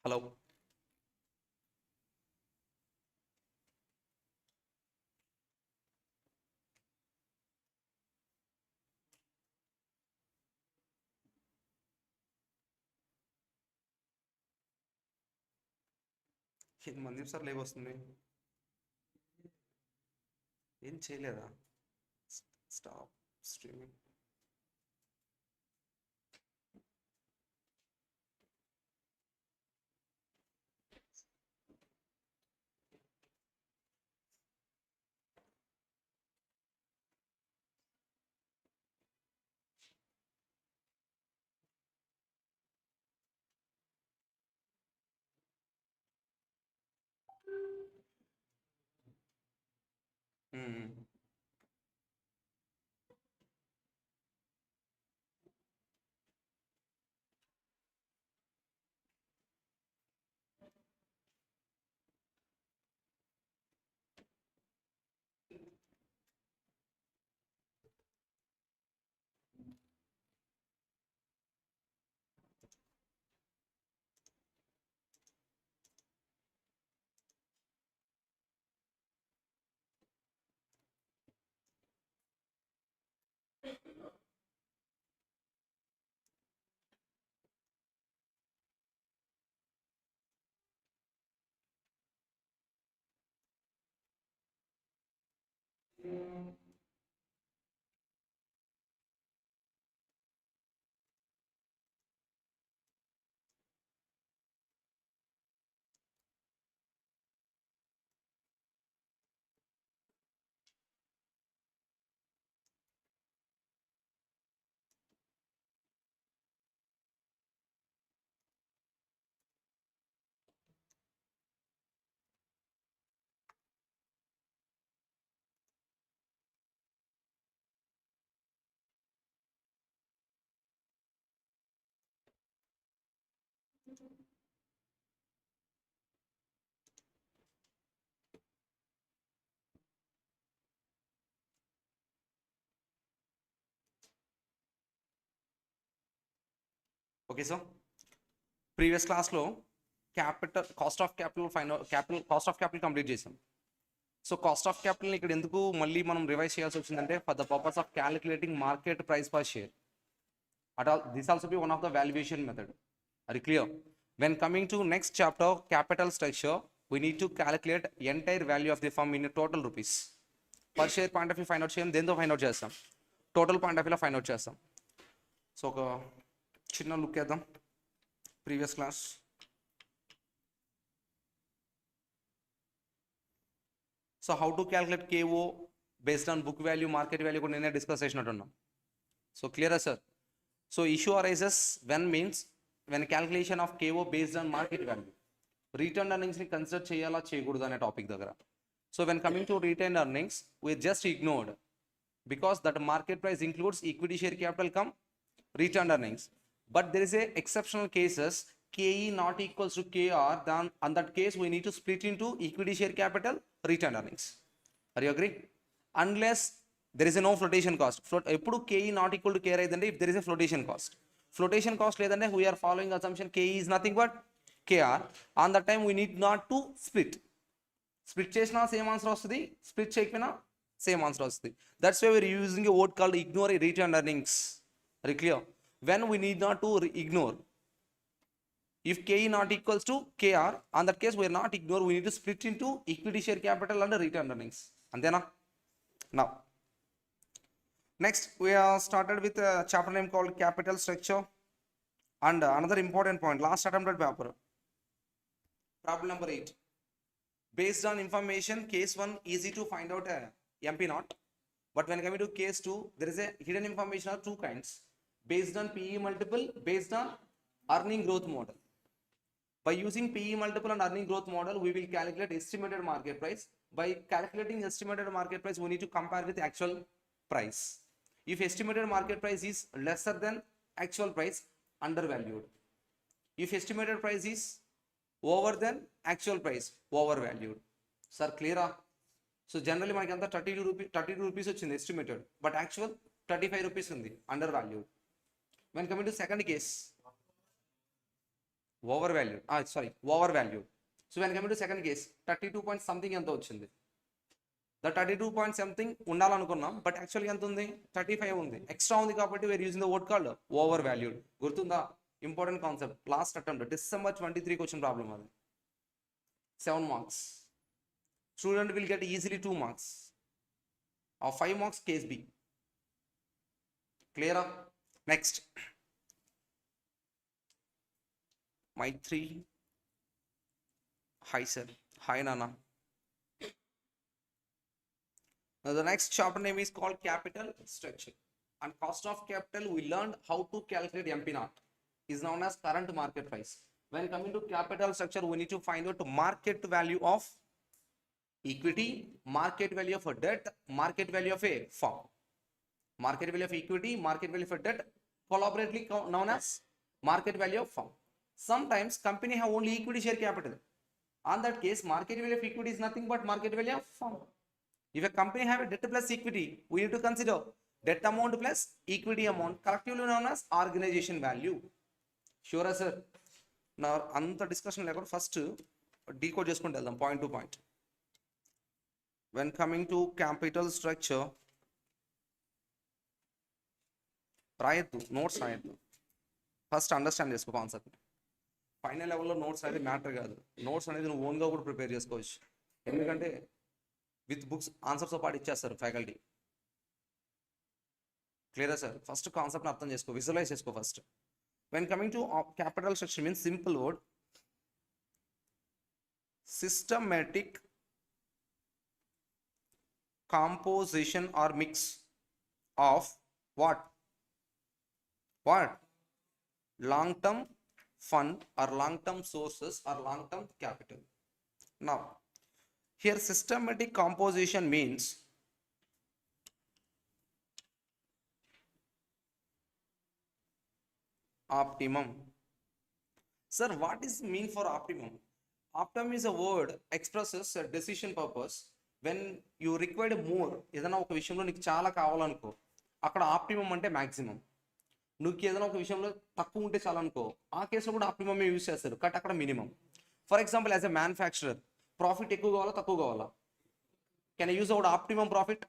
Hello, మంది sir లేవ్ వస్తుంది, ఏం చేయలేదా? Stop streaming. Okay sir, previous క్లాస్లో capital cost of capital cost of capital complete చేసాం. సో కాస్ట్ ఆఫ్ క్యాపిటల్ ఇక్కడ ఎందుకు మళ్ళీ మనం రివైజ్ చేయాల్సి వచ్చిందంటే, for the purpose of calculating market price per share. This also be one of the valuation method. Are you clear? When coming to next chapter, capital structure, we need to calculate entire value of the firm in total rupees. Per share point of view find out చేయం, దేంతో find out చేస్తాం, total point of వ్యూలో find out చేస్తాం. So ఒక చిన్న look వేద్దాం previous class. So how to calculate KO based on book value, market value కూడా నేనే డిస్కస్ చేసినట్టున్నాం. సో క్లియరా sir? So issue arises when calculation of KO based on market value. Retained earnings ni consider cheyala cheyakoodu ane topic dagara. So when coming to retained earnings, we just ignored because that market price includes equity share capital cum retained earnings. But there is a exceptional cases, KE not equals to KR, then on that case we need to split into equity share capital, retained earnings. Are you agree? Unless there is a no flotation cost. ఎప్పుడు KE not equal to KR అయిందంటే if there is a flotation cost. Flotation cost లేదంటే we are following assumption KE is nothing but KR. On that time we need not to split. Split చేసినా same answer వస్తుంది, split చేయకపోయినా same answer వస్తుంది. That's why we are using a word called ignore return earnings. Very clear? When we need not to ignore, if KE not equals to KR, on that case we are not ignore, we need to split into equity share capital and retained earnings. Andena? Now next we are started with a chapter name called capital structure, and another important point, last attempted paper, problem number 8. Based on information, case 1 easy to find out MP0, but when coming to case 2 there is a hidden information of two kinds, based on PE multiple, based on earning growth model. By using PE multiple and earning growth model, we will calculate estimated market price. By calculating estimated market price, we need to compare with actual price. If estimated market price is lesser than actual price, undervalued. If estimated price is over than actual price, overvalued. Sir, clear? So generally మనకి అంతా 32 rupees వచ్చింది estimated, but actual 35 rupees ఉంది under value. When coming to second case over value, over value. So when coming to second case 32 point something ఎంత వచ్చింది. The 32 point something ఉండాలనుకున్నాం, but యాక్చువల్గా ఎంత ఉంది, 35 ఉంది, ఎక్స్ట్రా ఉంది కాబట్టి where using the word called over valued. గుర్తుందా, important concept, last attempt December 23 వచ్చిన ప్రాబ్లం అది. 7 marks. Student will get easily 2 marks. Or 5 marks case B. Clear up? Next. My 3. Hi sir. Hi Nana. Now the next chapter name is called capital structure. And cost of capital, we learned how to calculate MP0. Is known as current market price. When coming to capital structure, we need to find out market value of equity, market value of a debt, market value of a firm. Market value of equity, market value of a debt, collaboratively known as market value of firm. Sometimes company have only equity share capital. On that case, market value of equity is nothing but market value of firm. If a company have a debt plus equity, we need to consider debt amount plus equity amount, collectively known as organization value. Sure sir. నా అంత discussion లేకుండా first decode చేసుకుంటూ వెళ్దాం point to point. When coming to capital structure, రాయొద్దు, notes రాయొద్దు, first understand చేసుకో concept. Final లెవెల్లో notes అనేది మ్యాటర్ కాదు, నోట్స్ అనేది నువ్వు ఓన్గా కూడా ప్రిపేర్ చేసుకోవచ్చు. ఎందుకంటే విత్ బుక్స్ ఆన్సర్స్తో పాటు ఇచ్చేస్తారు ఫ్యాకల్టీ. క్లియరా సార్? ఫస్ట్ కాన్సెప్ట్ని అర్థం చేసుకో, విజువలైజ్ చేసుకో first. When coming to capital structure means simple word, systematic composition or mix of what long term fund or long term sources or long term capital. Now here systematic composition means optimum. Sir, what is mean for optimum? Optimum is a word expresses a decision purpose when you require more. ఏదైనా ఒక విషయంలో నీకు చాలా కావాలనుకో, అక్కడ optimum అంటే maximum. నువ్వు ఏదైనా ఒక విషయంలో తక్కువ ఉంటే చాలా అనుకో, ఆ కేసులో కూడా ఆప్టిమం యూజ్ చేస్తారు, కట్ అక్కడ minimum. For example, as a manufacturer profit ఎక్కువ కావాలా తక్కువ కావాలా? Can I use the word optimum profit?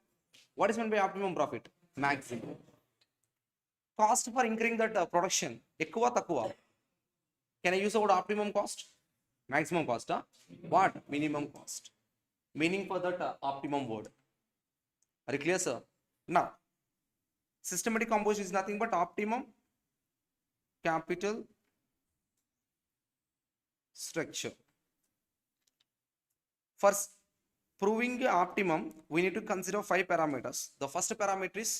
What is mean by optimum profit? Maximum. Cost for incurring that production, ఎక్కువ తక్కువ? Can I use the word optimum cost? Maximum cost, what? Minimum cost. Meaning for that optimum word. Are you clear sir? Now systematic composition is nothing but optimum capital structure. For proving optimum, we need to consider 5 parameters. The first parameter is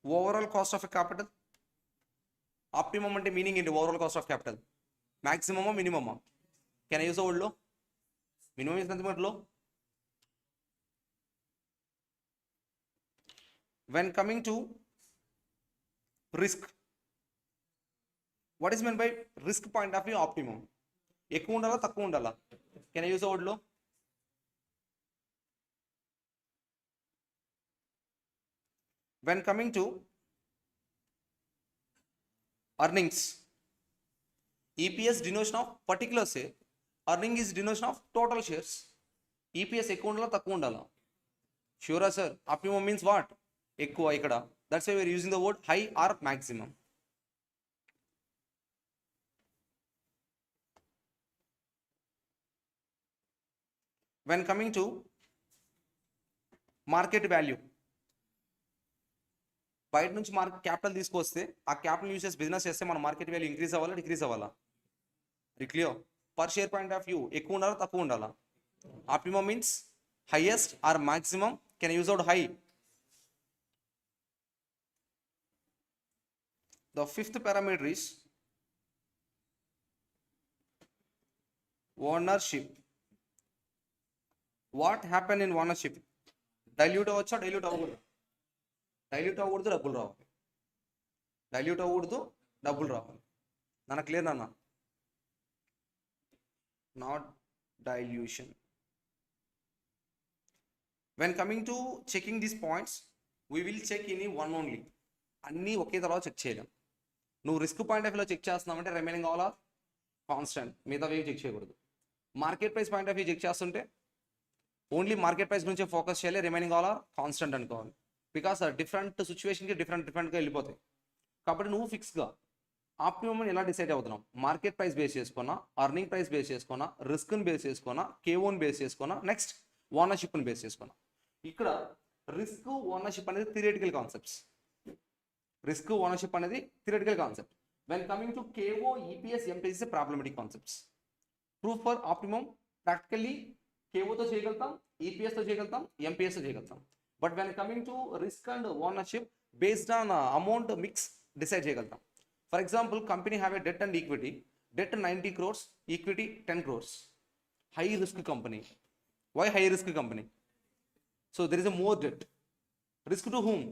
overall cost of a capital. Optimum అంటే meaning ఏంటి? Overall cost of capital. మ్యాక్సిమమా మినిమమా? Can I use the word low? Minimum is nothing but low. When coming to risk, what is mean by risk point of view optimum? ఎక్కువ ఉండాలా తక్కువ ఉండాలా? కెన్ I use the word లో? When coming to earnings, EPS denotation of particular share, earning is denotation of total shares. EPS ఎక్కువ ఉండాలా తక్కువ ఉండాలా? Sure sir. Optimum means what? ఎక్కువ ఇక్కడ. That's why we are using the word high or maximum. When coming to market value, బయట నుంచి market capital తీసుకొస్తే ఆ క్యాపిటల్ యూజ్ చేసి బిజినెస్ చేస్తే మన మార్కెట్ వాల్యూ ఇంక్రీజ్ అవ్వాలా డిక్రీజ్ అవ్వాలా? Clear? Per share point of view ఎక్కువ ఉండాలా తక్కువ ఉండాలా? Optimum means highest or maximum. Can use out high? The fifth parameter is ownership. What happen in ownership? Dilute అవ్వచ్చా డైల్యూట్ అవ్వకూడదు? డైల్యూట్ అవ్వకూడదు, డబ్బులు రావాలి. డైల్యూట్ అవ్వకూడదు, డబ్బులు రావాలి. నాన్న క్లియర్ నాన్న? Not dilution. When coming to checking these points, we will check in one only. అన్నీ ఒకే తర్వాత చెక్ చేయలేం. నువ్వు రిస్క్ పాయింట్ ఆఫ్ వ్యూలో చెక్ చేస్తున్నావంటే రిమైనింగ్ ఆల్ ఆర్ కాన్స్టెంట్, మిగతా వేవ్ చెక్ చేయకూడదు. Market price point of view check చేస్తుంటే ఓన్లీ మార్కెట్ ప్రైస్ గురించి ఫోకస్ చేయాలి, రిమైనింగ్ ఆల్ ఆర్ కాన్స్టెంట్ అనుకోవాలి. బికాస్ డిఫరెంట్ సిచ్యువేషన్కి డిఫరెంట్గా వెళ్ళిపోతాయి. కాబట్టి నువ్వు ఫిక్స్గా ఆప్టిమమ్ ఎలా డిసైడ్ అవుతున్నాం, మార్కెట్ ప్రైస్ బేస్ చేసుకున్నా, అర్నింగ్ ప్రైస్ బేస్ చేసుకున్నా, రిస్క్ని బేస్ చేసుకున్నా, కేఓని బేస్ చేసుకున్నా, నెక్స్ట్ ఓనర్షిప్ని బేస్ చేసుకున్నా. ఇక్కడ రిస్క్ ఓనర్షిప్ అనేది థియరిటికల్ కాన్సెప్ట్స్. రిస్క్ ఓనర్షిప్ అనేది theoretical concept. When coming to K O EPS MPS problematic concepts. Proof for optimum practically కేఓతో చేయగలుగుతాం, ఈపీఎస్తో చేయగలుగుతాం, ఎంపీఎస్తో చేయగలుగుతాం. But when coming to risk and ownership based on amount mix decide చేయగలుగుతాం. For example, company have a debt and equity. Debt 90 crores, equity 10 crores. High risk company. Why high risk company? So there is a more debt. Risk to whom?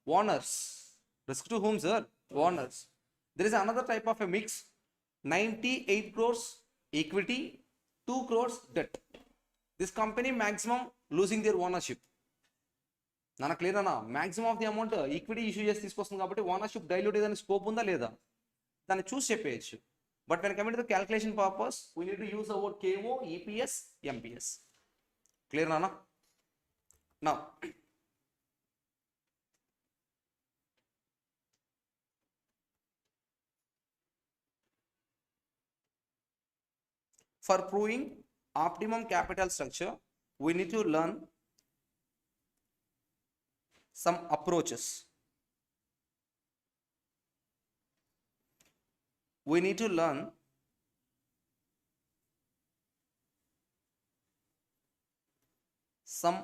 Owners. Risk to whom, sir? Owners. There is another type of a mix. 98 crores equity, 2 crores debt. This company maximum losing their ownership. Nana clear na? Maximum of the amount equity issue చేసి తీసుకొస్తుంది కాబట్టి ownership dilute ఏదైనా scope ఉందా లేదా దాన్ని చూసి చెప్పేయచ్చు. But when coming to the calculation purpose, we need to use the word KO, EPS, MPS. Clear, Nana? Now, for proving optimum capital structure, we need to learn some approaches. We need to learn some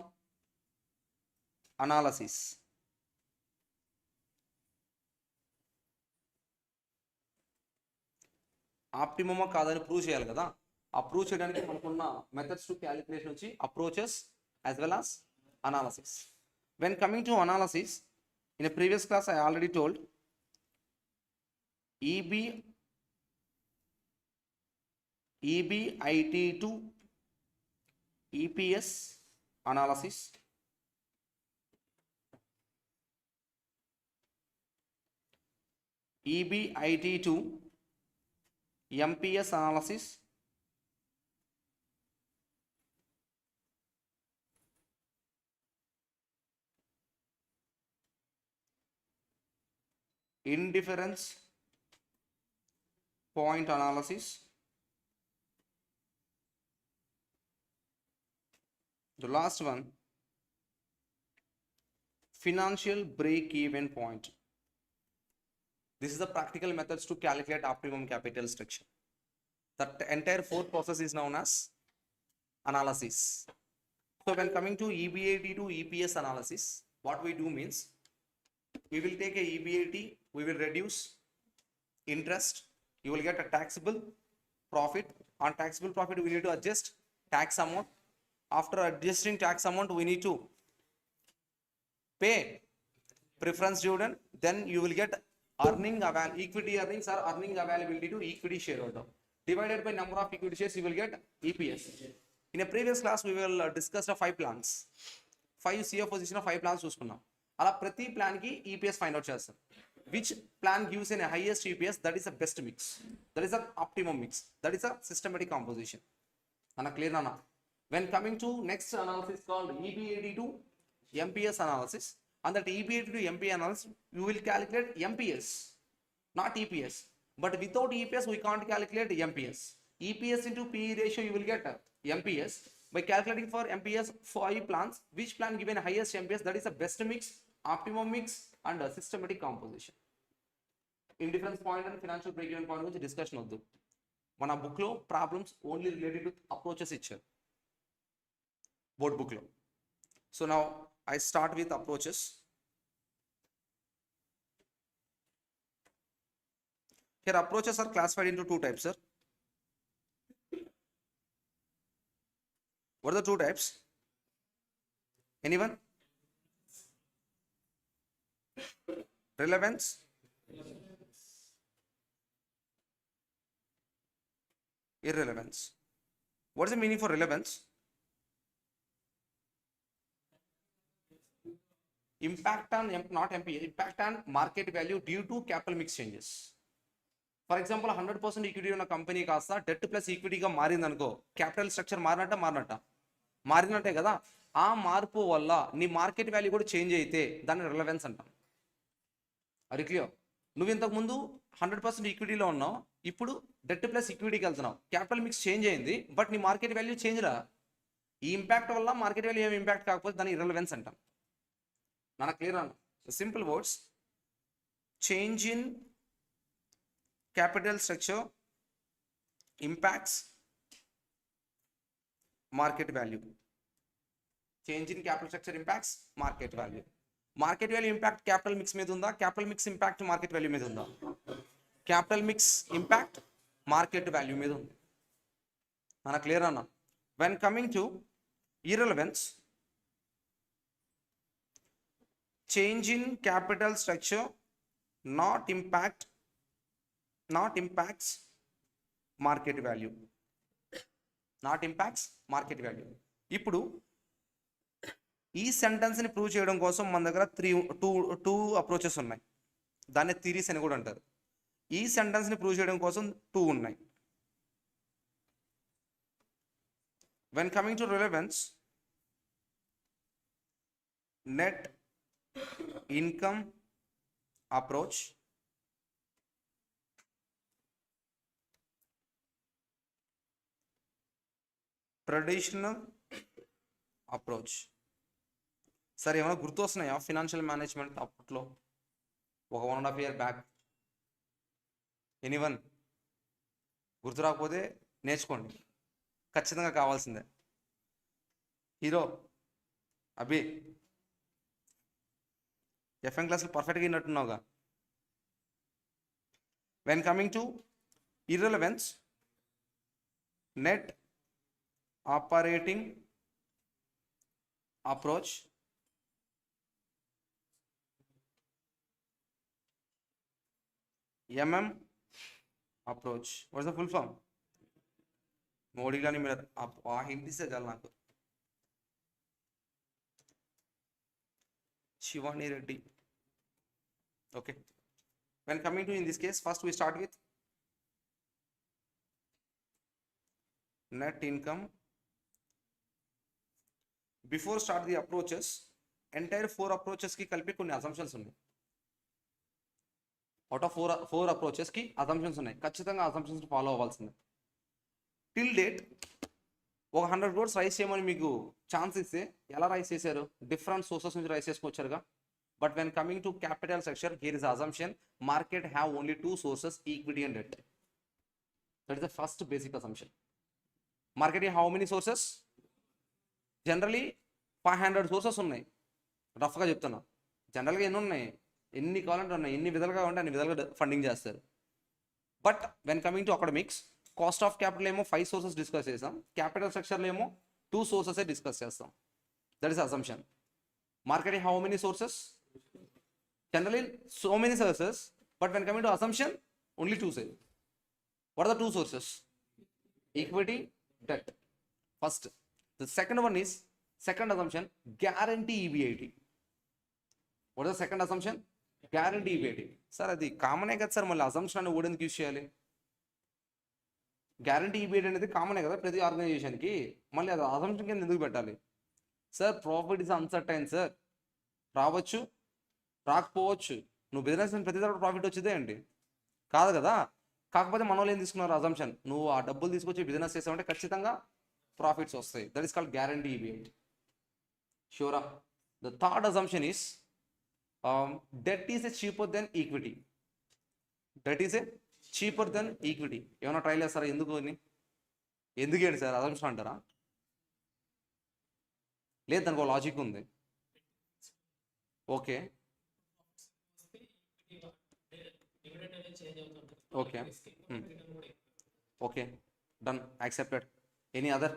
analysis. Optimum కాదని prove చేయాలి కదా. ఆ prove చేయడానికి మనకున్న methods to calculation వచ్చి approaches as well as analysis. When coming to analysis, in a previous class I already told EBIT to EPS analysis, EBIT to MPS analysis, indifference point analysis, the last one, financial break-even point. This is the practical methods to calculate optimum capital structure. That entire fourth process is known as analysis. So when coming to EBIT to EPS analysis, what we do means, we will take a EBIT, we will reduce interest, you will get a taxable profit. On taxable profit, we need to adjust tax amount. After adjusting tax amount, we need to pay preference dividend. Then you will get equity earnings or earning availability to equity shareholder. Divided by number of equity shares, you will get EPS. In a previous class, we will discuss the 5 plans. 5 CFO position of 5 plans చూసుకున్నాం. అలా ప్రతి plan కి EPS find out చేస్తాం. Which plan gives an highest EPS? That is the best mix. That is the optimum mix. That is a systematic composition. Ana clear na? When coming to next analysis called EBIT to MPS analysis, and that EBIT to MPS analysis, you will calculate MPS, not EPS. But without EPS, we can't calculate MPS. EPS into PE ratio, you will get MPS. By calculating for MPS 5 plans, which plan given highest MPS? That is the best mix, optimum mix, and systematic composition. Indifference point and financial break-even point which discussion of the మన book లో problems only related to approaches ఇచ్చారు board book లో. So now I start with approaches. Here approaches are classified into 2 types, sir. What are the 2 types? Anyone? Relevance, irrelevance. What is the meaning for relevance? impact on not MPA, impact on market value due to capital mix changes. For example 100% equity ఉన్న company కాస్త debt plus ఈక్విటీగా మారింది అనుకో, capital structure మారినట్టే కదా. ఆ మార్పు వల్ల నీ market value కూడా చేంజ్ అయితే దాన్ని రిలవెన్స్ అంటాం. అది క్లియర్. నువ్వు ఇంతకుముందు 100% ఈక్విటీలో ఉన్నావు, ఇప్పుడు డెట్ ప్లస్ ఈక్విటీకి వెళ్తున్నావు, క్యాపిటల్ మిక్స్ చేంజ్ అయింది, బట్ నీ మార్కెట్ వాల్యూ చేంజ్ రా. ఈ ఇంపాక్ట్ వల్ల మార్కెట్ వాల్యూ ఏమి ఇంపాక్ట్ కాకపోతే దాన్ని ఇర్రెలవెన్స్ అంటాం. నాకు క్లియర్ అన్న? Simple words, change in capital structure impacts market value. Change in capital structure impacts market value. Market value impact capital mix మీద ఉందా? capital mix impact market value మీద ఉందా? capital mix impact market value మీద ఉంది. మన clear అన్న? when coming to irrelevance, change in capital structure not impacts market value. Not impacts market value. ఇప్పుడు ఈ సెంటెన్స్ని ప్రూవ్ చేయడం కోసం మన దగ్గర టూ అప్రోచెస్ ఉన్నాయి. దాన్ని థియరీస్ అని కూడా అంటారు. ఈ సెంటెన్స్ని ప్రూవ్ చేయడం కోసం 2 ఉన్నాయి. When coming to relevance, net income approach, traditional approach. సరే, ఏమైనా గుర్తు వస్తున్నాయా ఫినాన్షియల్ మేనేజ్మెంట్ అప్పట్లో ఒక 1.5 year బ్యాక్? ఎనీవన్ గుర్తు రాకపోతే నేర్చుకోండి, ఖచ్చితంగా కావాల్సిందే. హీరో అభి ఎఫ్ఎం క్లాసులు పర్ఫెక్ట్గా విన్నట్టున్నావుగా. When coming to irrelevance, net operating approach, MM approach. What's the full form? మోడీ గాని మీరు ఆ హింట్ ఇస్తే చాలు నాకు. Shivani Reddy. Okay, when coming to in this case, first we start with net income. Before start the approaches, entire 4 అప్రోచెస్కి కలిపి కొన్ని అజంప్షన్స్ ఉన్నాయి. అవుట్ ఆఫ్ 4 అప్రోచెస్కి అజంప్షన్స్ ఉన్నాయి. ఖచ్చితంగా అజంప్షన్స్ ఫాలో అవ్వాల్సిందే. టిల్ డేట్ ఒక 100 crores రైస్ చేయమని మీకు ఛాన్స్ ఇస్తే ఎలా రైస్ చేశారు? డిఫరెంట్ సోర్సెస్ నుంచి రైస్ చేసుకొచ్చారుగా. But when coming to capital structure, here is assumption, market have only 2 sources, equity and debt. That is the first basic assumption. Market how many sources? Generally 500 sources ఉన్నాయి. రఫ్గా చెప్తున్నా. జనరల్గా ఎన్ని ఉన్నాయి? ఎన్ని కావాలంటే ఉన్నాయి. ఎన్ని విధాలుగా ఉంటే అన్ని విధాలుగా ఫండింగ్ చేస్తారు. But when coming to academics, cost of capital ఏమో 5 sources డిస్కస్ చేస్తాం, క్యాపిటల్ స్ట్రక్చర్లో ఏమో 2 sources డిస్కస్ చేస్తాం. That is assumption. Market how many sources? Generally so many sources, but when coming to assumption only 2 sources. What are the 2 sources? Equity, debt. First, the second one is, second assumption, guarantee EBIT. What is the second assumption? Guarantee EBIT. Sir, అది కామనే కదా sir, మళ్ళీ assumption అని ఓడెందుకు use చేయాలి? Guarantee ఈబిఐటీ అనేది కామనే కదా ప్రతి ఆర్గనైజేషన్కి, మళ్ళీ అది అజంప్షన్ కింద ఎందుకు పెట్టాలి? Sir, profit is uncertain sir. రావచ్చు, రాకపోవచ్చు. నువ్వు బిజినెస్ ప్రతి దగ్గర ప్రాఫిట్ వచ్చిందే అండి, కాదు కదా. కాకపోతే మన వాళ్ళు ఏం తీసుకున్నారు? అజంప్షన్. నువ్వు ఆ డబ్బులు తీసుకొచ్చి బిజినెస్ చేసావంటే ఖచ్చితంగా ప్రాఫిట్స్ వస్తాయి. That is called guarantee EBIT. షూరా? The third assumption is debt is a cheaper than equity. Debt is a cheaper than equity. ఏమైనా ట్రై చేస్తారా? ఎందుకు ఏంటి సార్ అజంప్షన్ అంటారా? లేదు, దానికి ఒక లాజిక్ ఉంది. Okay okay okay, done, accepted. Any other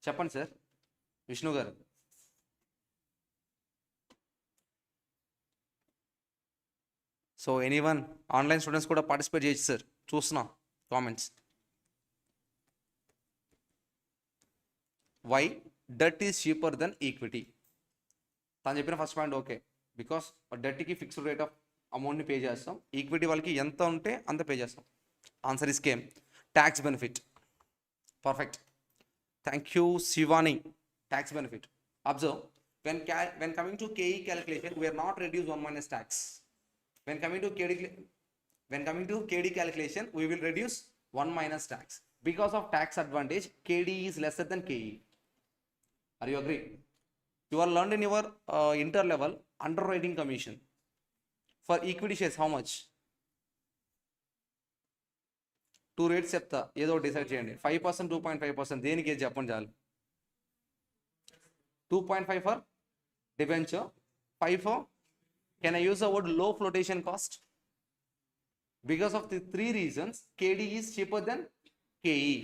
చెప్పండి sir. Vishnu garu. So anyone, online students కూడా పార్టిసిపేట్ చేయొచ్చు సార్, చూస్తున్నాం comments. Why debt is cheaper than equity. తను చెప్పిన ఫస్ట్ పాయింట్ ఓకే, బికాస్ డెట్కి ఫిక్స్డ్ రేట్ ఆఫ్ అమౌంట్ని పే చేస్తాం, ఈక్విటీ వాళ్ళకి ఎంత ఉంటే అంత పే చేస్తాం. Answer is came tax benefit. Perfect, thank you Shivani. Tax benefit. Observe, when coming to KE calculation, we are not reduce 1 minus tax. When coming to KD calculation, we will reduce 1 minus tax. Because of tax advantage, KD is lesser than KE. Are you agree? You are learned in your inter level underwriting commission. For equity shares, how much? 2 rates చెప్తా, ఏదో decide చేయండి. 5%, 2.5%, దేనికి ఏది చెప్పండి చాలు. 2.5 for debenture, 5 for, can I use the word low flotation cost? Because of the 3 reasons, KD is cheaper than KE.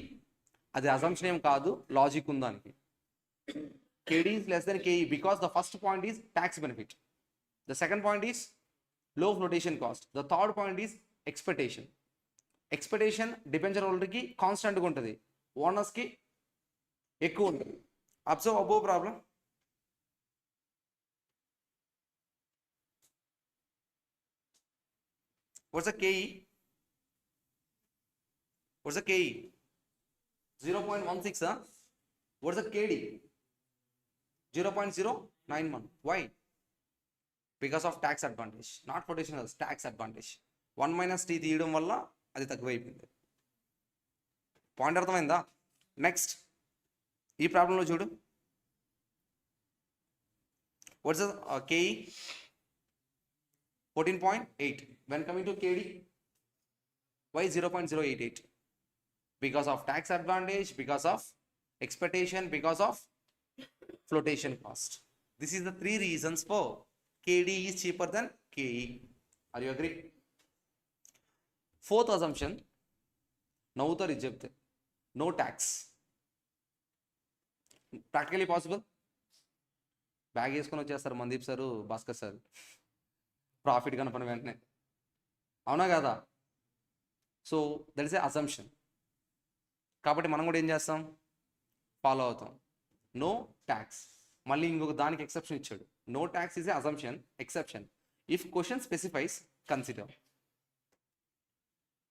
అది assumption ఏం కాదు, logic ఉందానికి. KD is less than KE because the first point is tax benefit. The second point is low flotation cost. The third point is expectation. Expectation debenture హోల్డర్కి కాన్స్టెంట్గా ఉంటుంది, ఓనర్స్కి ఎక్కువ ఉంటుంది. Observe above problem. What's the KE? What's the KE? 0.16, huh? What's the KD? 0.091. Why? Because of tax advantage. Not flotation, tax advantage. 1 minus T తీయడం వల్ల అది తక్కువైపోయింది. Point అర్థమైందా? నెక్స్ట్ ఈ ప్రాబ్లంలో చూడు. What's KE? 14.8. When coming to KD, why 0.088? Because of tax advantage, because of expectation, because of flotation cost. This is the 3 reasons for KD is cheaper than KE. Are you agree? Fourth assumption, నవ్వుతారు ఇది చెప్తే, no tax. Practically possible? Bag వేసుకొని వచ్చేస్తారు Mandeep sir, Bhaskar sir, profit కనపడిన వెంటనే, అవునా కదా? So that is a assumption. కాబట్టి మనం కూడా ఏం చేస్తాం, ఫాలో అవుతాం. No tax. మళ్ళీ ఇంకొక దానికి ఎక్సెప్షన్ ఇచ్చాడు. No tax is a assumption, exception. If question specifies, consider.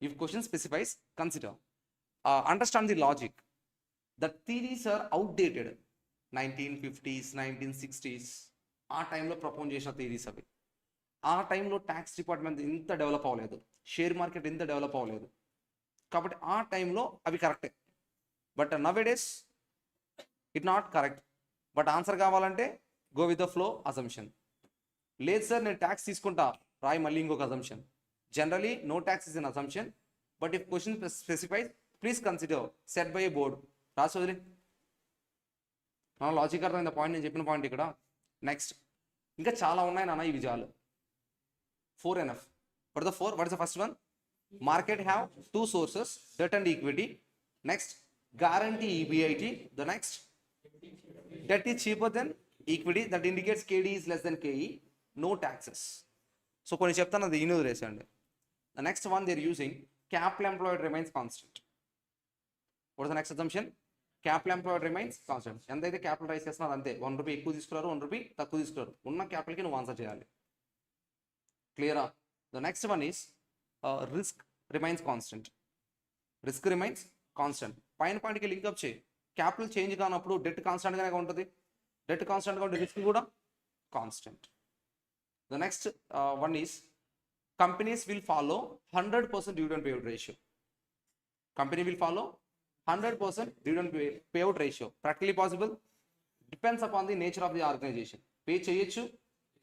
If question specifies, consider. Understand the logic. The theories are outdated. 1950s, 1960s, ఆ టైంలో ప్రపోజ్ చేసిన థియరీస్ అవి. ఆ టైంలో ట్యాక్స్ డిపార్ట్మెంట్ ఇంత డెవలప్ అవ్వలేదు, షేర్ మార్కెట్ ఇంత డెవలప్ అవ్వలేదు. కాబట్టి ఆ టైంలో అవి కరెక్టే. But nowadays it not correct. But answer కావాలంటే go with the flow, assumption. లేదు సార్ నేను ట్యాక్స్ తీసుకుంటా, రాయి మళ్ళీ ఇంకొక assumption. Generally, no tax is an assumption, but if question specifies, please consider set by a board. రాసి వదిలే. Logic అర్థమైంది పాయింట్, నేను చెప్పిన పాయింట్ ఇక్కడ. నెక్స్ట్ ఇంకా చాలా ఉన్నాయి నాన్న, ఇవి చాలు. 4 enough. What is the 4? What is the first one? Market have 2 sources, debt and equity. Next, guarantee EBIT. The next, debt is cheaper than equity. That indicates KD is less than KE. No taxes. So కొన్ని చెప్తాను, అది ఈనూ రేసండి. The next one they are using, capital employed remains constant. What is the next assumption? Capital employed remains constant. ఎంతైతే capital rise చేస్తున్నారు అంతే. 1 rupee ఎక్కువ తీసుకున్నారు, 1 rupee తక్కువ తీసుకున్నారు. ఉన్న క్యాపిటల్కి నువ్వు ఆన్సర్ చేయాలి. క్లియరా? The next one is risk remains constant. Risk remains constant. పైన పాయింట్కి లింక్అప్ చేయి. క్యాపిటల్ చేంజ్ కానప్పుడు డెట్ కాన్స్టెంట్గానే ఉంటుంది. డెట్ కాన్స్టెంట్గా ఉంటే రిస్క్ కూడా constant. The next one is companies will follow 100% dividend payout ratio. Company will follow 100% dividend payout ratio. Practically possible? Depends upon the nature of the organization. Pay చేయొచ్చు,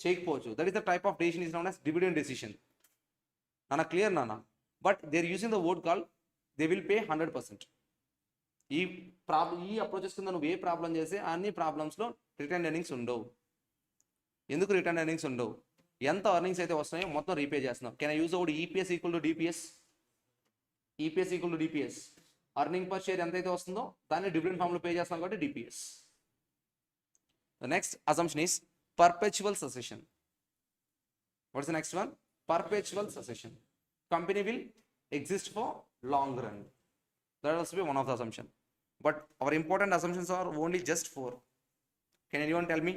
చేయకపోవచ్చు. That is the type of decision is known as dividend decision. Nana clear nana? But they are using the word called they will pay 100%. ఈ approaches కింద నువ్వు ఏ problem చేస్తే అన్ని ప్రాబ్లమ్స్లో return earnings ఉండవు. ఎందుకు return earnings ఉండవు? ఎంత ఎర్నింగ్స్ అయితే వస్తున్నాయో మొత్తం రీపే చేస్తున్నాం. Can I use out EPS equal to DPS? EPS equal to DPS. Earning per share ఎంతైతే వస్తుందో దాన్ని డివిడెండ్ ఫామ్లో పే చేస్తాం కాబట్టి DPS. The next assumption is perpetual succession. What's the next one? Perpetual succession. Company will exist for long run. That will be one of the assumption. But our important assumptions are only just 4. Can anyone tell me?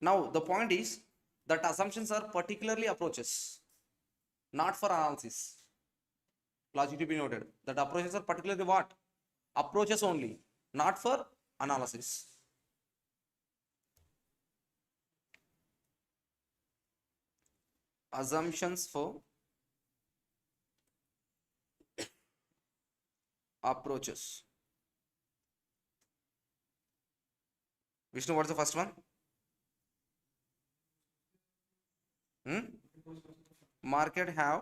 Now the point is that assumptions are particularly approaches, not for analysis. Logic to be noted that approaches are particularly what? Approaches only, not for analysis. Assumptions for approaches. Vishnu, what's the first one? Market have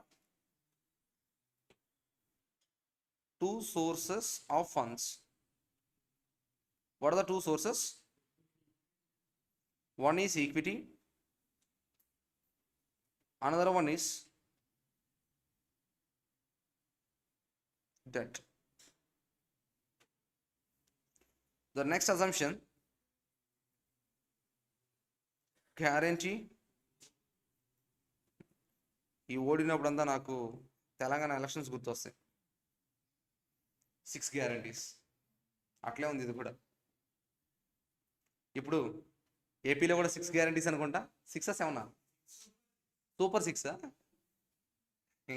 two sources of funds. What are the two sources? One is equity, another one is debt. The next assumption, guarantee. ఈ ఓడినప్పుడంతా నాకు Telangana elections గుర్తొస్తాయి. 6 guarantees అట్లే ఉంది ఇది కూడా. ఇప్పుడు ఏపీలో కూడా 6 గ్యారంటీస్ అనుకుంటా. 6 7 సూపర్ 6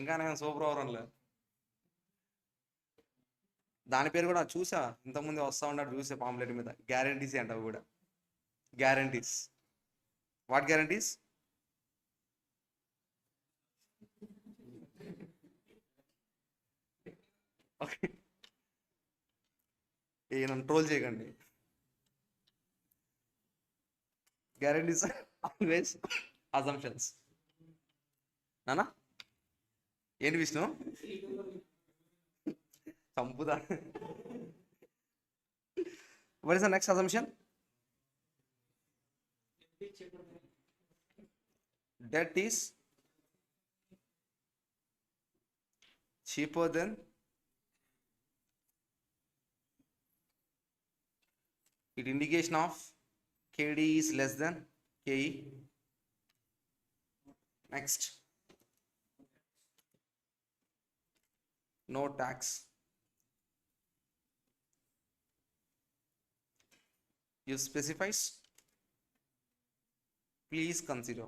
ఇంకా నేను సూపర్ ఓవర్ అనలే. దాని పేరు కూడా చూసా, ఇంతకుముందు వస్తా ఉన్నాడు చూసే పాంప్లెట్ మీద. గ్యారంటీస్ అంటావు కూడా. గ్యారంటీస్. What guarantees? ఓకే, నన్ను ట్రోల్ చేయకండి. Guarantees always assumptions. నానా ఏంటి Vishnu చంపుదా? What is the next assumption? Debt is cheaper than it. Indication of KD is less than KE. Next, no tax. You specifies, please consider.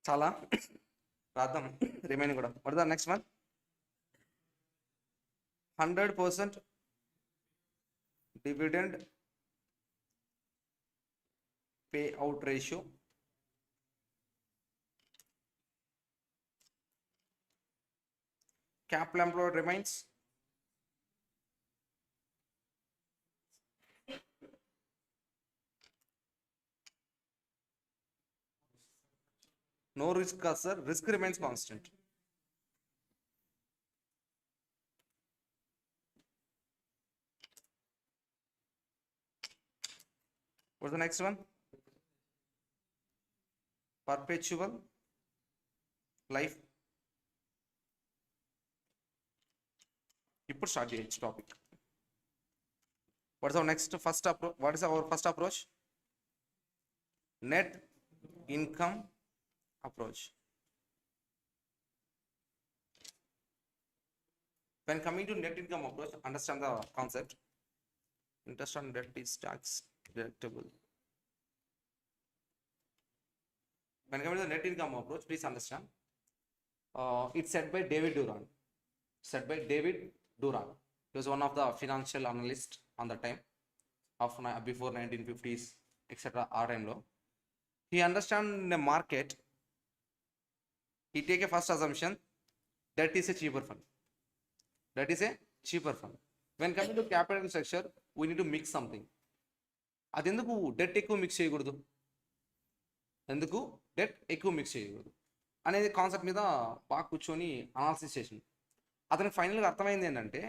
Chala రాద్దాం remaining కూడా. What is the next one? 100% dividend payout ratio. Capital employed remains. No risk, sir. Risk remains constant. What's the next one? Perpetual life. ఇప్పుడు start చేయొచ్చు topic. What is our next first approach? What is our first approach? Net income approach. When coming to net income approach, understand the concept. Interest on debt is tax deductible. When coming to the net income approach, please understand. It's said by David Duran. He was one of the financial analysts on the time of before 1950s, etc. Our time low. He understand the market. He take a first assumption that is a cheaper fund. When coming to capital structure, we need to mix something. అది ఎందుకు debt ఎక్కువ mix చేయకూడదు అనేది concept మీద బాగా కూర్చొని analysis చేసింది. అతనికి ఫైనల్గా అర్థమైంది ఏంటంటే,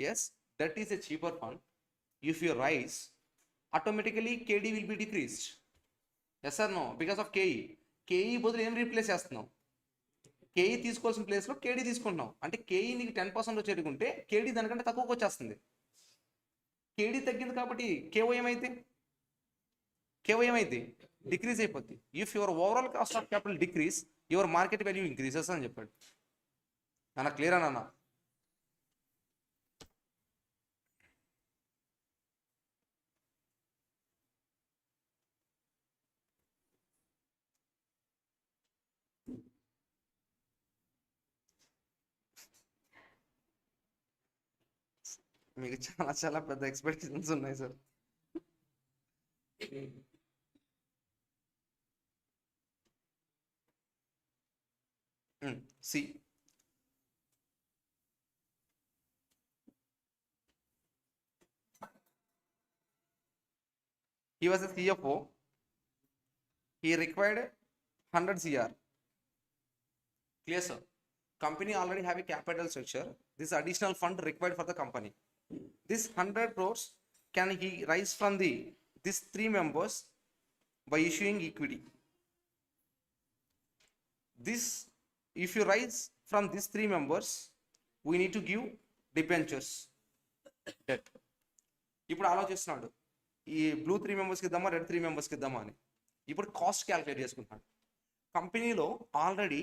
yes, debt is a cheaper fund. If you raise, automatically KD will be decreased. Yes or no? Because of KE బదులు ఏం రీప్లేస్ చేస్తున్నాం? కేఈ తీసుకోవాల్సిన ప్లేస్లో కేడీ తీసుకుంటున్నాం. అంటే కేఈ నీకు 10% వచ్చేటుకుంటే కేడీ దానికంటే తక్కువకి వచ్చేస్తుంది. కేడీ తగ్గింది కాబట్టి కేఓ ఏమైంది? డిక్రీజ్ అయిపోద్ది. If your overall cost of capital decrease, your market value increases అని చెప్పాడు. అన్న క్లియర్ అన్న? మీకు చాలా చాలా పెద్ద ఎక్స్పెక్టేషన్స్ ఉన్నాయి sir. See he was a CFO, he required 100 CR. Clear sir? Company already have a capital structure, this additional fund required for the company. This 100 crores can he raise from these 3 members by issuing equity. This, if you raise from these 3 members, we need to give debentures, debt. ఇప్పుడు ఆలోచిస్తున్నాడు ఈ blue 3 మెంబర్స్కి ఇద్దామా, red 3 మెంబర్స్కి ఇద్దామా అని. ఇప్పుడు cost calculate చేసుకుంటున్నాడు. కంపెనీలో already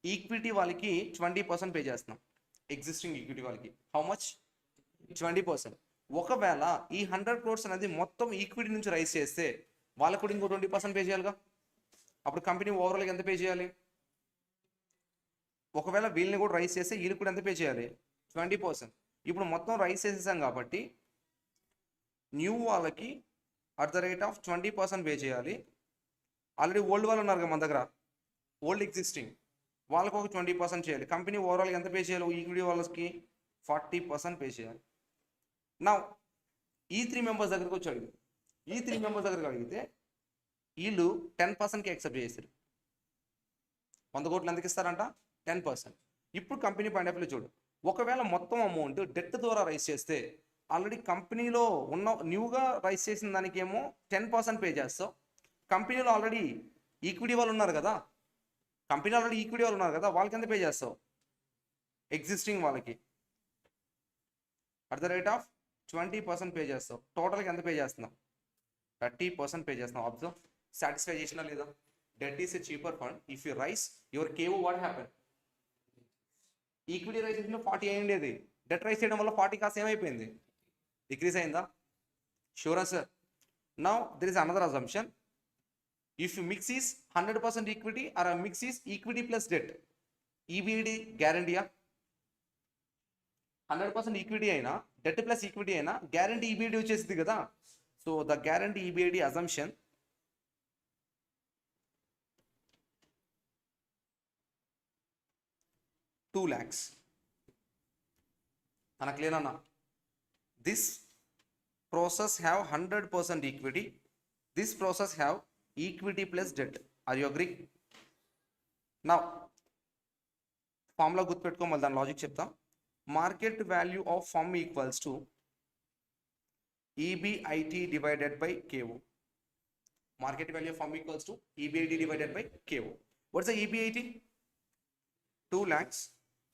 equity వాళ్ళకి 20% పే చేస్తున్నాం, ఎగ్జిస్టింగ్ ఈక్విటీ వాళ్ళకి. How much? 20%. ఒకవేళ ఈ 100 crores అనేది మొత్తం ఈక్విటీ నుంచి రైజ్ చేస్తే వాళ్ళకు కూడా ఇంకో 20% పే చేయాలిగా. అప్పుడు కంపెనీ ఓవరాల్గా ఎంత పే చేయాలి? ఒకవేళ వీళ్ళని కూడా రైజ్ చేస్తే వీళ్ళకి కూడా ఎంత పే చేయాలి? 20%. ఇప్పుడు మొత్తం రైజ్ చేసేసాం కాబట్టి న్యూ వాళ్ళకి at the rate of 20% pay చేయాలి. ఆల్రెడీ ఓల్డ్ వాళ్ళు ఉన్నారు కదా మన దగ్గర, ఓల్డ్ ఎగ్జిస్టింగ్, వాళ్ళకు ఒక 20% చేయాలి. కంపెనీ ఓవరాల్గా ఎంత పే చేయాలి? ఈక్విటీ వాళ్ళకి 40% పే చేయాలి. నా ఈ 3 మెంబర్స్ దగ్గరకు వచ్చి అడిగి, ఈ 3 మెంబర్స్ దగ్గరకు అడిగితే వీళ్ళు 10%కి యాక్సెప్ట్ చేశారు. 100 కోట్లు ఎందుకు ఇస్తారంట? 10%. ఇప్పుడు కంపెనీ పాయింట్ ఆఫ్ వ్యూ చూడు, ఒకవేళ మొత్తం అమౌంట్ డెట్ ద్వారా రైజ్ చేస్తే ఆల్రెడీ కంపెనీలో ఉన్న న్యూగా రైజ్ చేసిన దానికి ఏమో 10% పే చేస్తావు. కంపెనీలో ఆల్రెడీ ఈక్విటీ వాళ్ళు ఉన్నారు కదా, వాళ్ళకి ఎంత పే చేస్తావు? ఎగ్జిస్టింగ్ వాళ్ళకి at the rate of 20% pay చేస్తావు. టోటల్గా ఎంత పే చేస్తున్నావు? 30% పే చేస్తున్నావు. అబ్జర్వ్, సాటిస్ఫై చేసినా లేదా? Debt is a cheaper fund. If you raise your KO, what happen? Equity raise చేసిన 40 అయ్యిండేది, డెట్ రైజ్ చేయడం వల్ల 40 కాస్త ఏమైపోయింది? డిక్రీజ్ అయిందా? షూరా sir? Now there is another assumption. If mix is 100% equity or mix is equity plus debt, EBIT గ్యారంటీయా? 100% equity అయినా debt plus equity అయినా గ్యారంటీ ఈబిఐడి వచ్చేసింది కదా. So the guarantee EBIT assumption $2 lakhs. Anna clear anna? This process have 100% equity. This process have equity plus debt. Are you agree? Now formula గుర్తుపెట్టుకో, మళ్ళీ దాని logic చెప్తా. Market value of firm equals to EBIT divided by KO. Market value of firm equals to EBIT divided by KO. What's the EBIT? 2 lakhs.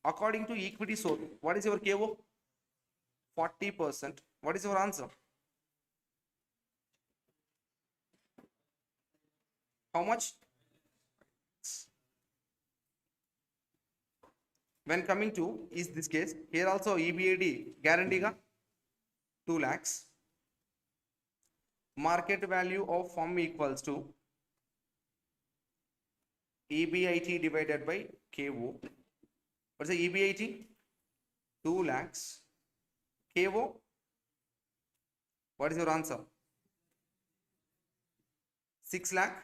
According to equity sold, what is your KO? 40%. What is your answer? How much? When coming to is this case, here also EBID guarantee ga 2 lakhs. Market value of firm equals to EBIT divided by KO. What's the EBIT? 2 lakhs. KO? What is your answer? 6 lakh.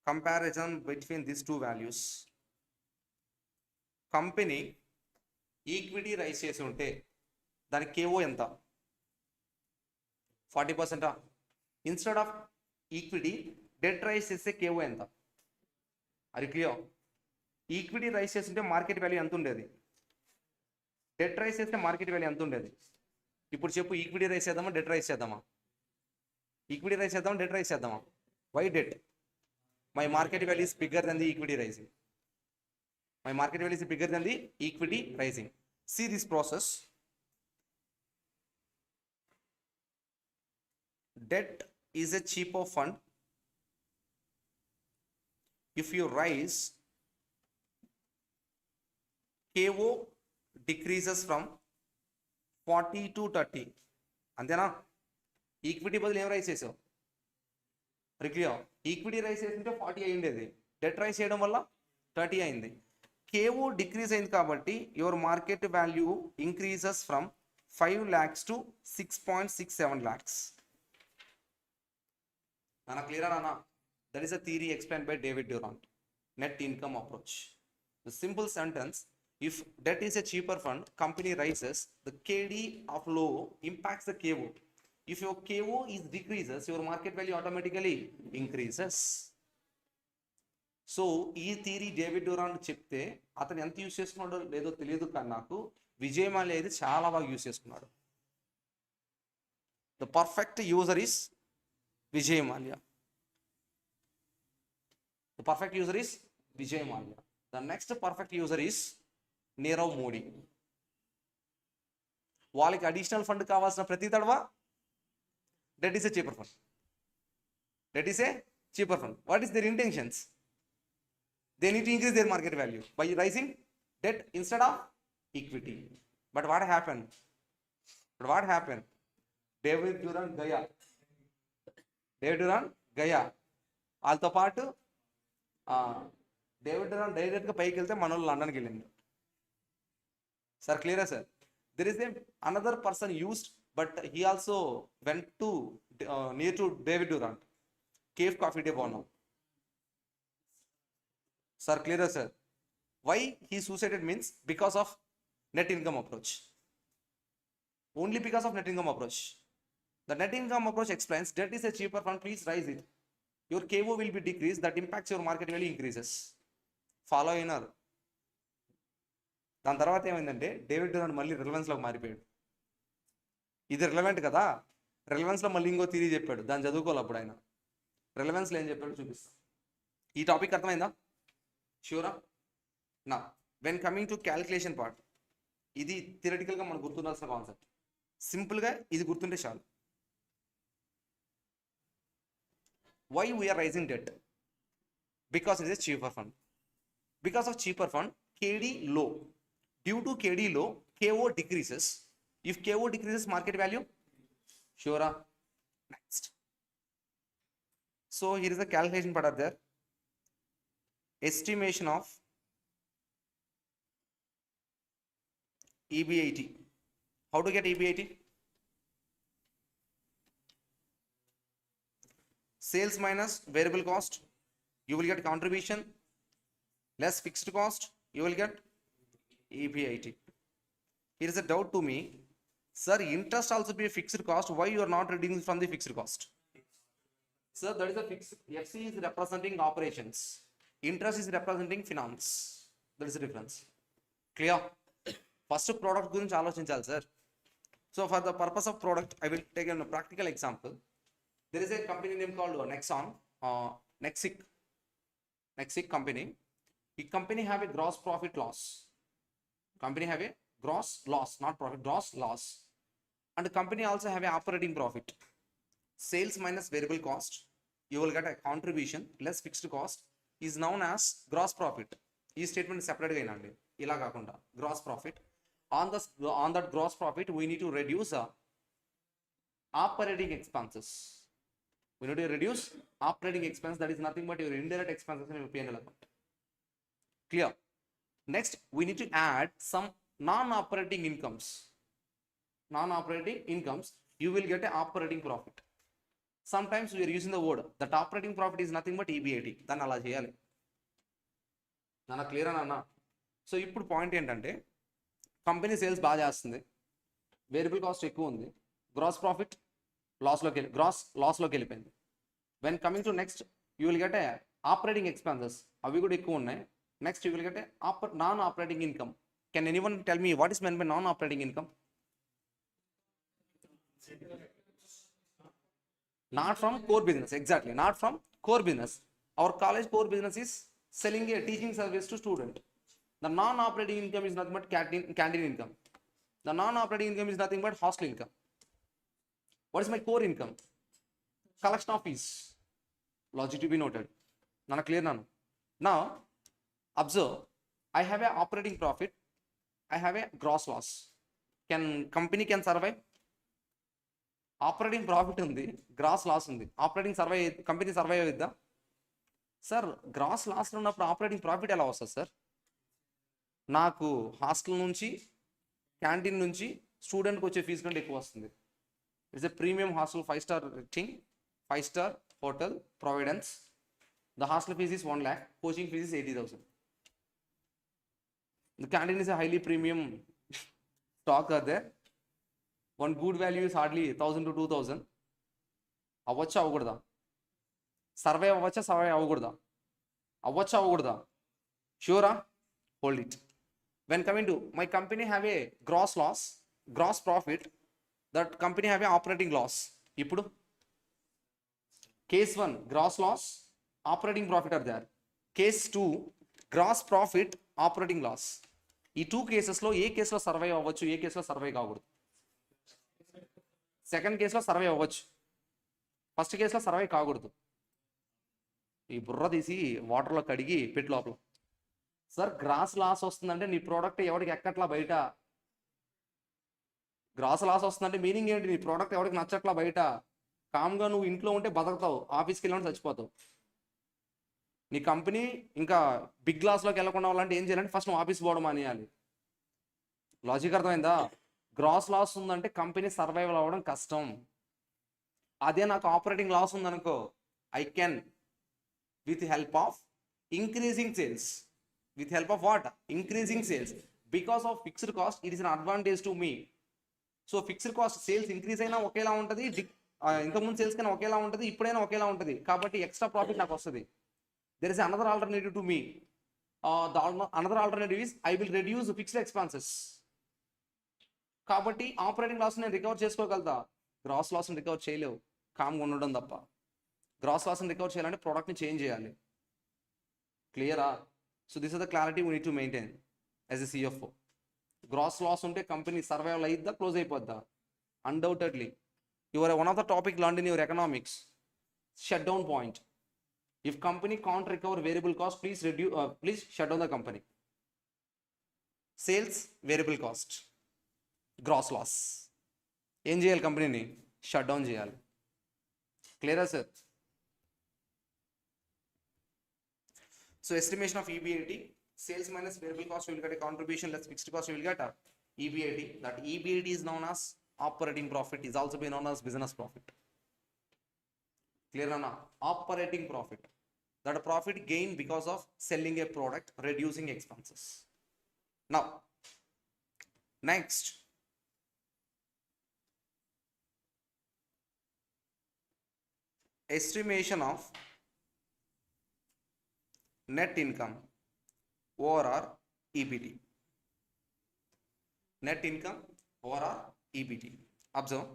Comparison between these two values. Company equity raise చేసి ఉంటే దాని KO ఎంత? 40%. Instead of equity debt raise చేస్తే KO ఎంత? అది clear. Equity raise చేస్తుంటే market value ఎంత ఉండేది? డెట్ రైజ్ చేస్తే మార్కెట్ వాల్యూ ఎంత ఉండేది? ఇప్పుడు చెప్పు, ఈక్విటీ రైజ్ చేద్దామా, డెట్ రైజ్ చేద్దామా? ఈక్విటీ రైజ్ చేద్దామా, డెట్ రైజ్ చేద్దామా? Why debt? My market value is bigger than the equity raising. My market value is bigger than the equity rising. See this process. Debt is a cheaper fund if you rise, KO decreases from 40 to 30. అంతేనా? Equity బదులు ఏం rice చేసావు? Clear. Equity rice చేస్తుంటే 40 అయ్యిండేది, debt rice చేయడం వల్ల 30 అయింది. KO decrease అయింది కాబట్టి your market value increases from 5 lakhs to 6.67 lakhs. Nana clear Nana? That is a theory explained by David Durant. Net income approach. The simple sentence: if debt is a cheaper fund, company rises, the KD of low impacts the KO. If your KO is decreases, your market value automatically increases. So ఈ theory David Durant చెప్తే అతను ఎంత use చేసుకున్నాడో లేదో తెలియదు, కానీ నాకు విజయ్ మాల్యా అయితే చాలా బాగా యూస్ చేసుకున్నాడు. The perfect user is Vijay Mallya. The perfect user is Vijay Mallya. The next perfect user is Nirav Modi. వాళ్ళకి అడిషనల్ ఫండ్ కావాల్సిన ప్రతి తడవ debt is a cheaper fund. Debt is a cheaper fund. What is their intentions? They need to increase their market value by rising debt instead of equity. But what happened? David Durant Gaya. వాళ్ళతో పాటు David Durant డైరెక్ట్గా పైకి వెళ్తే మన వాళ్ళు లండన్కి వెళ్ళింది. Sir క్లియరా sir? There is another person used, but he also went to near to David Durand, cafe coffee day బాగున్నాం. Sir, clearer sir? Why he suicided means because of net income approach. Only because of net income approach. The net income approach explains debt is a cheaper fund, please rise it. Your KO will be decreased, that impacts your market value increases. Follow అయినారు. దాని తర్వాత ఏమైందంటే David Durant మళ్ళీ రిలవెన్స్లోకి మారిపోయాడు. ఇది relevant కదా, రిలవెన్స్లో మళ్ళీ ఇంకో థియరీ చెప్పాడు, దాన్ని చదువుకోవాలి. అప్పుడు ఆయన రిలవెన్స్లో ఏం చెప్పాడు చూపిస్తాం. ఈ టాపిక్ అర్థమైందా? Sure. Now, when coming to calculation part, ఇది థియరిటికల్గా మనకు గుర్తుండాల్సిన కాన్సెప్ట్. సింపుల్గా ఇది గుర్తుంటే చాలు. Why we are raising debt? Because it is a cheaper fund. Because of cheaper fund, KD low. Due to KD low, KO decreases. If KO decreases, market value? Sure. Next. So here is the calculation part are there. Estimation of EBIT. How to get EBIT? Sales minus variable cost, you will get contribution, less fixed cost, you will get EBIT. Here is a doubt to me. Sir, interest also be a fixed cost. Why you are not redeeming from the fixed cost? Sir, that is a fixed. FC is representing operations. Interest is representing finance. That is the difference. Clear? First product గురించి ఆలోచించాలి sir. So for the purpose of product, I will take a practical example. There is a company name called Nexic company. The company have a gross profit loss. Company have a gross loss, not profit, gross loss. And the company also have a operating profit. Sales minus variable cost, you will get a contribution less fixed cost, is known as gross profit. ఈ statement సెపరేట్గా అయినండి, ఇలా కాకుండా gross profit. On that gross profit we need to reduce operating expenses. We need to reduce operating expense, that is nothing but your indirect expenses in your P&L account. Clear? Next we need to add some non-operating incomes. Non-operating incomes, you will get a operating profit. Sometimes we are using the word that operating profit is nothing but EBIT. దాన్ని అలా చేయాలి. నాన్న clear అన్నా? So ఇప్పుడు point ఏంటంటే, company sales బాగా చేస్తుంది, variable cost ఎక్కువ ఉంది, గ్రాస్ ప్రాఫిట్ గ్రాస్ లాస్లోకి వెళ్ళిపోయింది. When coming to next, you will get a operating expenses, అవి కూడా ఎక్కువ ఉన్నాయి. Next you will get a non operating income. Can anyone tell me what is men by non operating income? Not from core business, exactly, not from core business. Our college core business is selling a teaching service to student. The non-operating income is nothing but canteen income. The non-operating income is nothing but hostel income. What is my core income? Collection of fees. Logic to be noted. Nana clear nanu? Now, observe, I have a operating profit, I have a gross loss. Company can survive? Operating profit undi, gross loss undi. Company survive avudda? Sir, gross loss lo unnappudu operating profit ela vastadi sir? నాకు hostel నుంచి canteen నుంచి స్టూడెంట్కి వచ్చే fee కంటే ఎక్కువ వస్తుంది. It's a premium hostel, 5-star rating, 5-star hotel providence. The hostel fees is 1 lakh, coaching fees is 80,000. The canteen is a highly premium stock are there. One good value is hardly 1,000 to 2,000. అవ్వచ్చా అవ్వకూడదా? Survey అవ్వచ్చా survey అవ్వకూడదా? అవ్వచ్చా అవ్వకూడదా? షూరా? Hold it. When coming to my company have a gross loss, gross profit, that company have a operating loss. ఇప్పుడు case 1 gross loss, operating profit are there. Case 2 gross profit, operating loss. ఈ 2 కేసెస్లో ఏ కేసులో survey అవ్వచ్చు, ఏ కేసులో survey కాకూడదు? Second కేసులో survey అవ్వచ్చు, first కేసులో సర్వే కాకూడదు. ఈ బుర్ర తీసి వాటర్లో కడిగి పెట్టి లోపల. సార్ గ్రాస్ లాస్ వస్తుందంటే నీ ప్రోడక్ట్ ఎవరికి ఎక్కట్లా బయట. గ్రాస్ లాస్ వస్తుందంటే మీనింగ్ ఏంటి? నీ ప్రోడక్ట్ ఎవరికి నచ్చట్లా బయట. కామ్గా నువ్వు ఇంట్లో ఉంటే బతుకుతావు, ఆఫీస్కి వెళ్ళి చచ్చిపోతావు. నీ కంపెనీ ఇంకా బిగ్ లాస్లోకి వెళ్ళకుండా వాళ్ళంటే ఏం చేయాలంటే ఫస్ట్ నువ్వు ఆఫీస్ పోవడం మానేయాలి. లాజిక్ అర్థమైందా? గ్రాస్ లాస్ ఉందంటే కంపెనీ సర్వైవల్ అవ్వడం కష్టం. అదే నాకు ఆపరేటింగ్ లాస్ ఉందనుకో, I can with help of increasing sales. With help of what? Increasing sales. Because of fixed cost, it is an advantage to me. So fixed cost sales increase అయినా ఒకేలా ఉంటుంది, ఇంతకుముందు sales కన్నా ఒకేలా ఉంటుంది, ఇప్పుడైనా ఒకేలా ఉంటుంది. కాబట్టి ఎక్స్ట్రా ప్రాఫిట్ నాకు వస్తుంది. There is another alternative to me. Another alternative is I will reduce fixed expenses. కాబట్టి ఆపరేటింగ్ లాస్ నేను రికవర్ చేసుకోగలుగుతా. గ్రాస్ లాస్ని రికవర్ చేయలేవు కామ్గా ఉండడం తప్ప. గ్రాస్ లాస్ని రికవర్ చేయాలంటే ప్రోడక్ట్ని చేంజ్ చేయాలి. క్లియరా? So this is the clarity we need to maintain as a CFO. Gross loss unte company survival ayidda, close ayipodda? Undoubtedly. You are one of the topic learned in your economics. Shutdown point. If company can't recover variable cost, please shut down the company. Sales, variable cost, gross loss. Em cheyali company ni shut down cheyali. Clear sir? So estimation of EBIT, sales minus variable cost, you will get a contribution less fixed cost, you will get a EBIT. That EBIT is known as operating profit, is also be known as business profit. Clear na? Operating profit, that profit gain because of selling a product, reducing expenses. Now next, estimation of net income over EBT. Net income over EBT. Observe.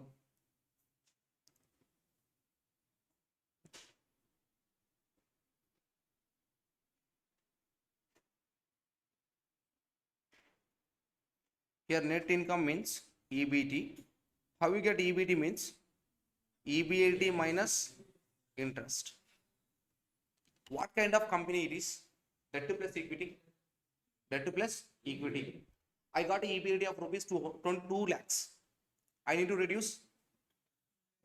Here net income means EBT. How you get EBT means EBIT minus interest. What kind of company it is? Debt plus equity. Debt plus equity. I got an EBIT of rupees 2 lakhs. I need to reduce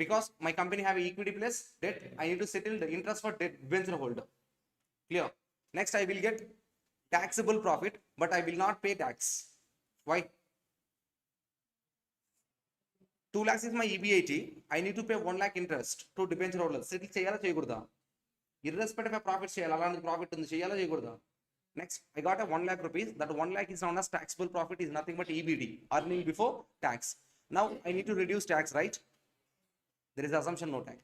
because my company have equity plus debt. I need to settle the interest for debt venture holder. Clear? Next, I will get taxable profit, but I will not pay tax. Why? 2 lakhs is my EBIT. I need to pay 1 lakh interest to debenture holder. Settle cheyala cheyakudda? Irrespective of profit cheyala, alani profit undi cheyala cheyakudda? Next, I got a 1 lakh rupees. That 1 lakh is known as taxable profit, is nothing but EBT, earning before tax. Now I need to reduce tax, right? There is assumption no tax.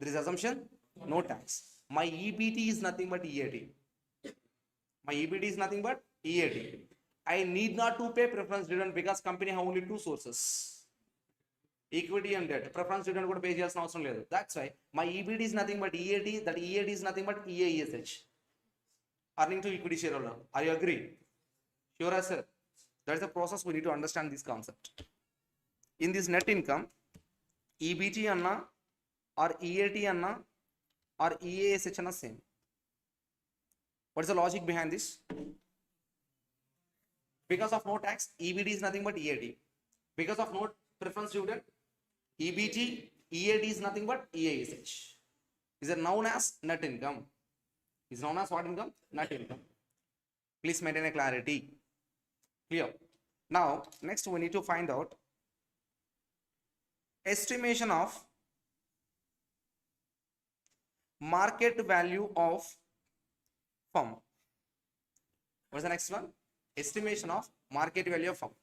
There is assumption no tax. My EBT is nothing but EAT. My EBT is nothing but EAT. I need not to pay preference dividend because company have only 2 sources, equity and debt. Preference dividend kuda pay cheyalsina avasaram ledu. That's why my EBT is nothing but EAT. That EAT is nothing but EAESH, earning to equity shareholder. Are you agree? Sure sir. That is the process. We need to understand this concept. In this net income, EBT anna or EAT anna or EASH and same. What is the logic behind this? Because of no tax, EBD is nothing but EAD. Because of no preference dividend, EBT, EAD is nothing but EASH. Is it known as net income? Is known as what income? Net income. Please maintain a clarity. Clear. Now, next we need to find out estimation of market value of firm. What is the next one? Estimation of market value of firm.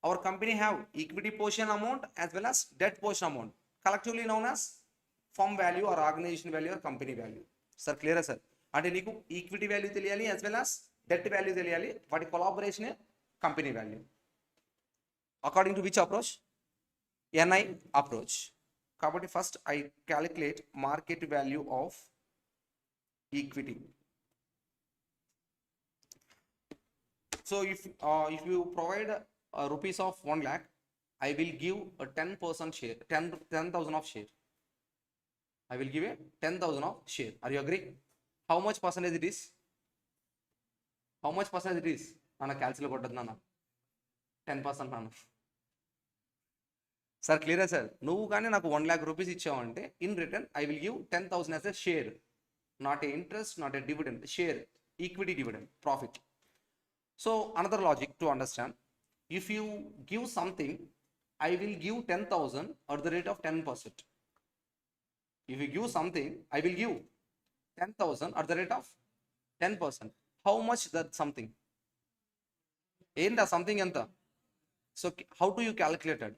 Our company have equity portion amount as well as debt portion amount, collectively known as firm value or organization value or company value. Sir, clear sir? అంటే నీకు equity value తెలియాలి as well as debt value తెలియాలి, వాటి collaboration company value. According to which approach? NI approach. కాబట్టి first I calculate market value of equity. So if you provide rupees of 1 lakh, I will give a 10% share, 10,000 of share. I will give a 10,000 of share. Are you agree? How much percentage it is? How much percentage it is? Nana calculate kottadu nana. 10% nana. Sir, clear sir? నువ్వు కానీ నాకు 1 lakh rupees ఇచ్చావంటే in return I will give 10,000 as a share, not a interest, not a dividend, share, equity dividend, profit. So another logic to understand, if you give something, I will give 10,000 at the rate of 10%. If you give something, I will give 10,000 at the rate of 10%. How much that something? Enda something enta? So how do you calculate it?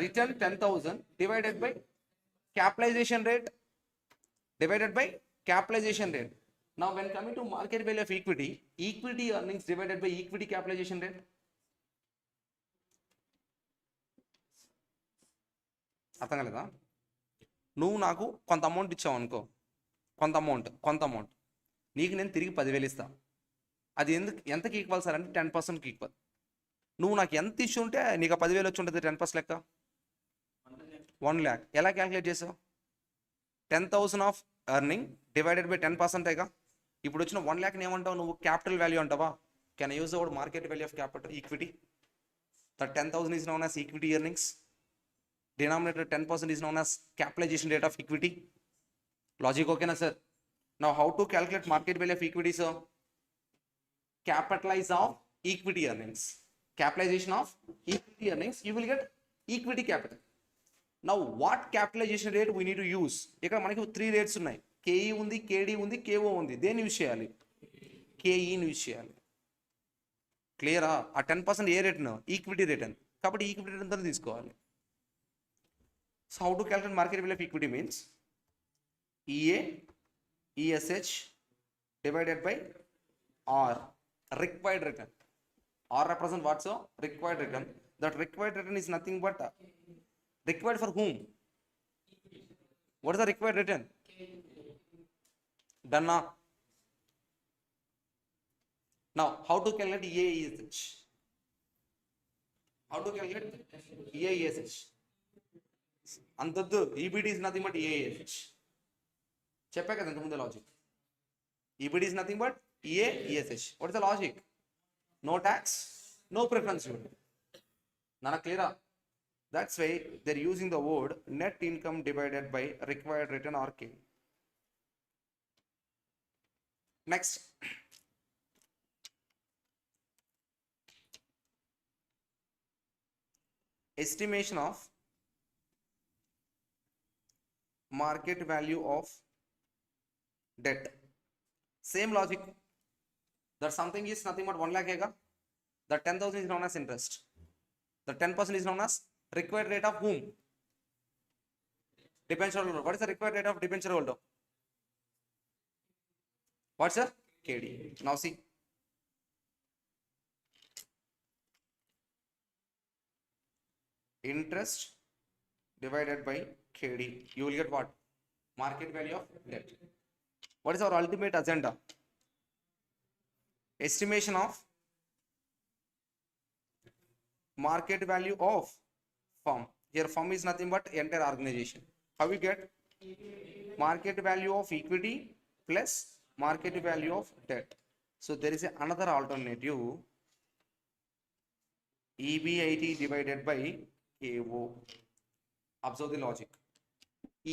Return 10,000 divided by capitalization rate, divided by capitalization rate. Now when coming to market value of equity, equity earnings divided by equity capitalization rate. అర్థం కాలేదా? నువ్వు నాకు కొంత amount ఇచ్చావు అనుకో, కొంత amount నీకు నేను తిరిగి 10,000 ఇస్తా. అది ఎంతకి ఈక్వల్ సార్ అంటే 10%కి ఈక్వల్. నువ్వు నాకు ఎంత ఇచ్చి ఉంటే నీకు 10,000 వచ్చి ఉంటుంది 10% లెక్క 1 lakh. ఎలా క్యాలిక్యులేట్ చేసావు? 10,000 ఆఫ్ ఎర్నింగ్ డివైడెడ్ బై 10%గా. ఇప్పుడు వచ్చిన 1 lakh ఏమంటావు నువ్వు? క్యాపిటల్ వాల్యూ అంటావా? Can I use the word market value of capital equity? That 10,000 is known as equity earnings. Denominator 10% is known as capitalization rate of equity. Logic okay na sir? Now how to calculate market value of equity sir? Capitalize of equity earnings. Capitalization of equity earnings, you will get equity capital. Now what capitalization rate we need to use? ఇక్కడ మనకి 3 rates ఉన్నాయి. KE ఉంది, KD ఉంది, KO ఉంది. దేన్ని use చేయాలి? KE ని use చేయాలి. క్లియరా? ఆ 10% ఏ రేట్? ఈక్విటీ రేట్ అని. కాబట్టి ఈక్విటీ రేట్ అంతా తీసుకోవాలి. So how to calculate market value of equity means EA, ESH divided by R, required return. R represent what so? Required return. That required return is nothing but required for whom? What is the required return? Done now. Now how to calculate EA, ESH? How to calculate EA, ESH? అంతద్దు. EBIT is nothing but EASH. చెప్పా కదా ఇంతకుముందే logic. EBIT is nothing but EASH. What is the logic? No tax, no preference. నాన్న క్లియరా? That's why they are using the word net income divided by required return or K. Next estimation of market value of debt. Same logic. That something is nothing but 1 lakh ega. The 10,000 is known as interest. The 10% is known as required rate of whom? Debenture holder. What is the required rate of debenture holder? What's the KD? Now see. Interest divided by KD, you will get what? Market value of debt. What is our ultimate agenda? Estimation of market value of firm. Here firm is nothing but entire organization. How we get? Market value of equity plus market value of debt. So there is another alternative, EBIT divided by KO. Observe the logic.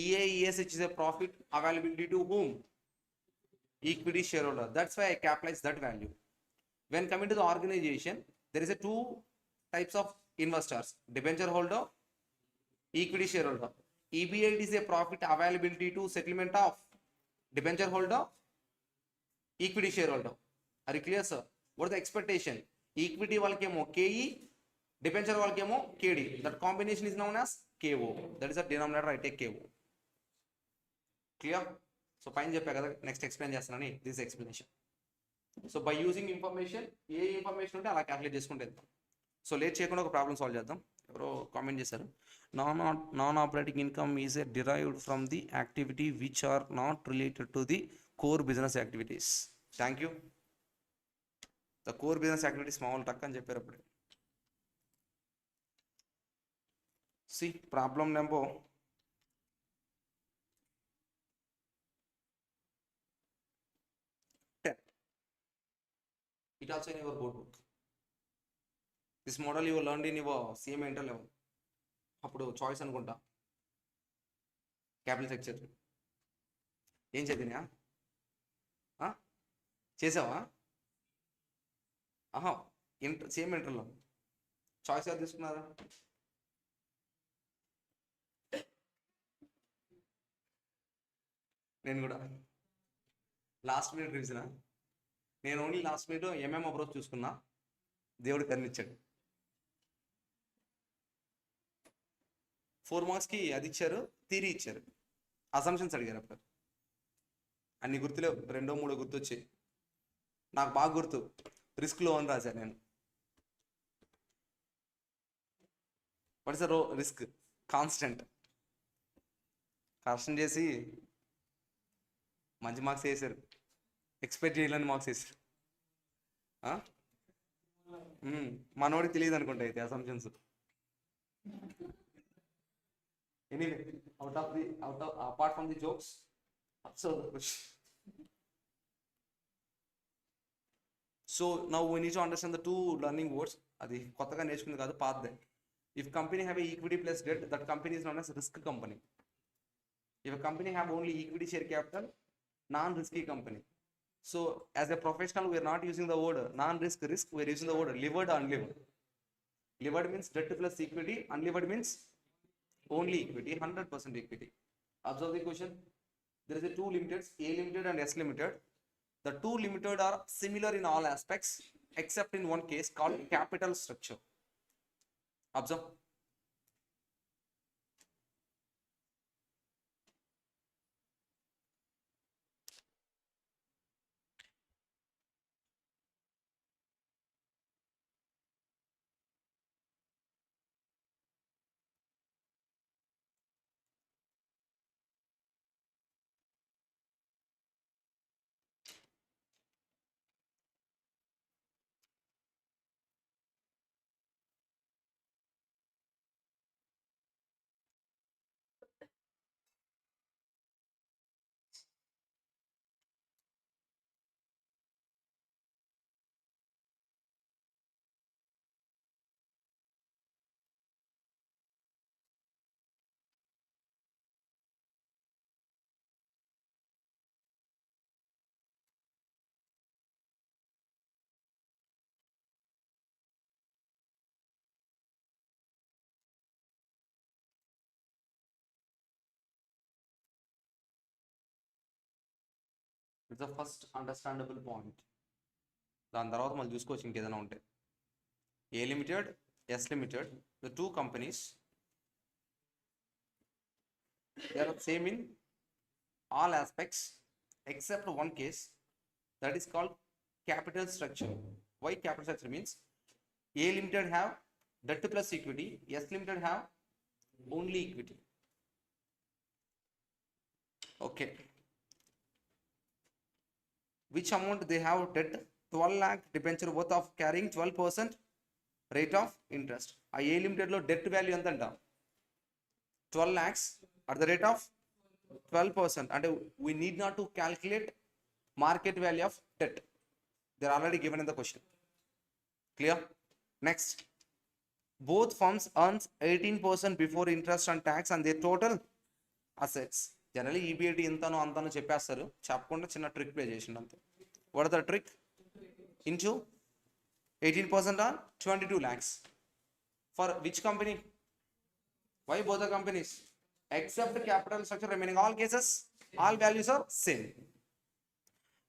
EAES is a profit availability to whom? Equity shareholder. That's why I capitalize that value. When coming to the organization, there is a two types of investors: debenture holder, equity shareholder. EBIT is a profit availability to settlement of debenture holder, equity shareholder. Are you clear, sir? What is the expectation? Equity valkemo KE, debenture valkemo KD. That combination is known as KO. That is the denominator. I take KO. Clear? So fine చెప్పా కదా, next explain చేస్తానని this explanation. So by using information, A information ఉంటే అలా calculate చేసుకుంటే వెళ్తాం. So late చేయకుండా ఒక problem solve చేద్దాం. ఎవరో కామెంట్ చేశారు, non operating income is a derived from the activity which are not related to the core business activities. Thank you. The core business activities మామూలు టక్ అని చెప్పారు అప్పుడు. See problem number 10. It also in your board book. This model you learned in your CMA inter level. అప్పుడు choice అనుకుంటా, capital structure. ఏం చదివినా చేసావా? ఆహా, సేమ్ ఇంటర్లో చాయిస్ ఎవరు తీసుకున్నారా? నేను కూడా లాస్ట్ మినిట్ రివిజనా. నేను only last minute MM approach చూసుకున్నా, దేవుడు కర్నిచ్చాడు. 4 మార్క్స్కి అది ఇచ్చారు, థియరీ ఇచ్చారు, అసంప్షన్స్ అడిగారు. అప్పుడు అన్ని గుర్తులేవు, 2-3 గుర్తొచ్చాయి. నాకు బాగా గుర్తు, రిస్క్లో అని రాశాను నేను. What is the risk? Constant. Correction చేసి మంచి మార్క్స్ వేసారు, ఎక్స్పెక్ట్ చేయలేని మార్క్స్ వేసారు. మనోడికి తెలియదు అనుకుంటా అయితే assumptions. Anyway, apart from the jokes, observe the question. So now we need to understand the two learning words. అది కొత్తగా నేర్చుకుంది కాదు, పాతదే. If company have a equity plus debt, that company is known as risk company. If a company have only equity share capital, non-risky company. So as a professional, we are not using the word non-risk risk. We are using the word levered unlevered. Levered means debt plus equity, unlevered means only equity, 100% equity. Observe the question. There is a two limiteds, A limited and S limited. The two limited are similar in all aspects except in one case called capital structure. Observe. It's the first understandable point. దాని తర్వాత మళ్ళీ చూసుకోవచ్చు ఇంకేదైనా ఉంటే. A limited, S limited, the two companies, they are same in all aspects except one case, that is called capital structure. Why capital structure? Means A limited have debt plus equity, S limited have only equity. Okay. Which amount they have debt? 12 lakh debenture worth of carrying 12% rate of interest. ఆ ఏ లిమిటెడ్లో debt value ఎంత అంట? 12 lakhs at the rate of 12%. And we need not to calculate market value of debt. They're already given in the question. Clear? Next, both firms earns 18% before interest and tax on their total assets. Generally, EBIT intano antano cheppestaru. Cheppakunda chinna trick play chesindu ante. What is the trick? Into 18% on 22 lakhs. For which company? Why both the companies? Except capital structure remaining all cases, all values are same.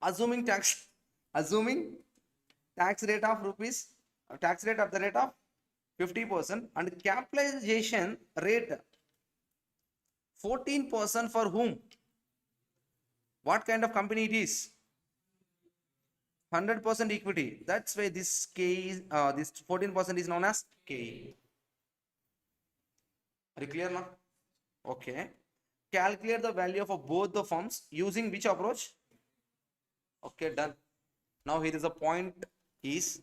Assuming tax rate of rupees, tax rate at the rate of 50% and capitalization rate 14% for whom? What kind of company it is? 100% equity. That's why this this 14% is known as K. Are you clear now? Okay. Calculate the value of both the firms using which approach? Okay, done. Now here is a point is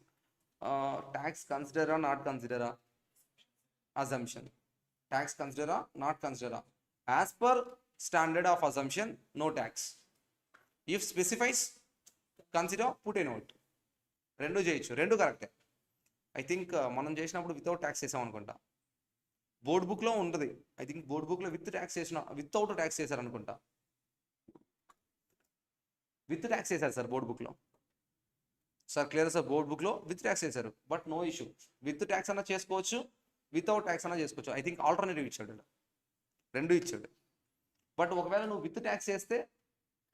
tax consider or not consider assumption. Tax consider or not consider. As per standard of assumption, no tax. If specifies, consider, put a note. Rendu చేయొచ్చు, రెండు కరెక్టే. I think మనం చేసినప్పుడు without tax చేసాం అనుకుంటా. Board బుక్లో ఉంటుంది. I think board బుక్లో విత్ ట్యాక్స్ చేసిన వితౌట్ ట్యాక్స్ చేశారు అనుకుంటా. విత్ ట్యాక్స్ చేశారు సార్ బోర్డ్ బుక్లో. సార్ క్లియర్ సార్, బోర్డ్ బుక్లో విత్ ట్యాక్స్ చేశారు. But no issue. With tax అన్నా చేసుకోవచ్చు, వితౌట్ ట్యాక్స్ అన్నా చేసుకోవచ్చు. ఐ థింక్ ఆల్టర్నేటివ్ ఇచ్చాడు, రెండు ఇచ్చాడు. బట్ ఒకవేళ నువ్వు విత్ ట్యాక్స్ చేస్తే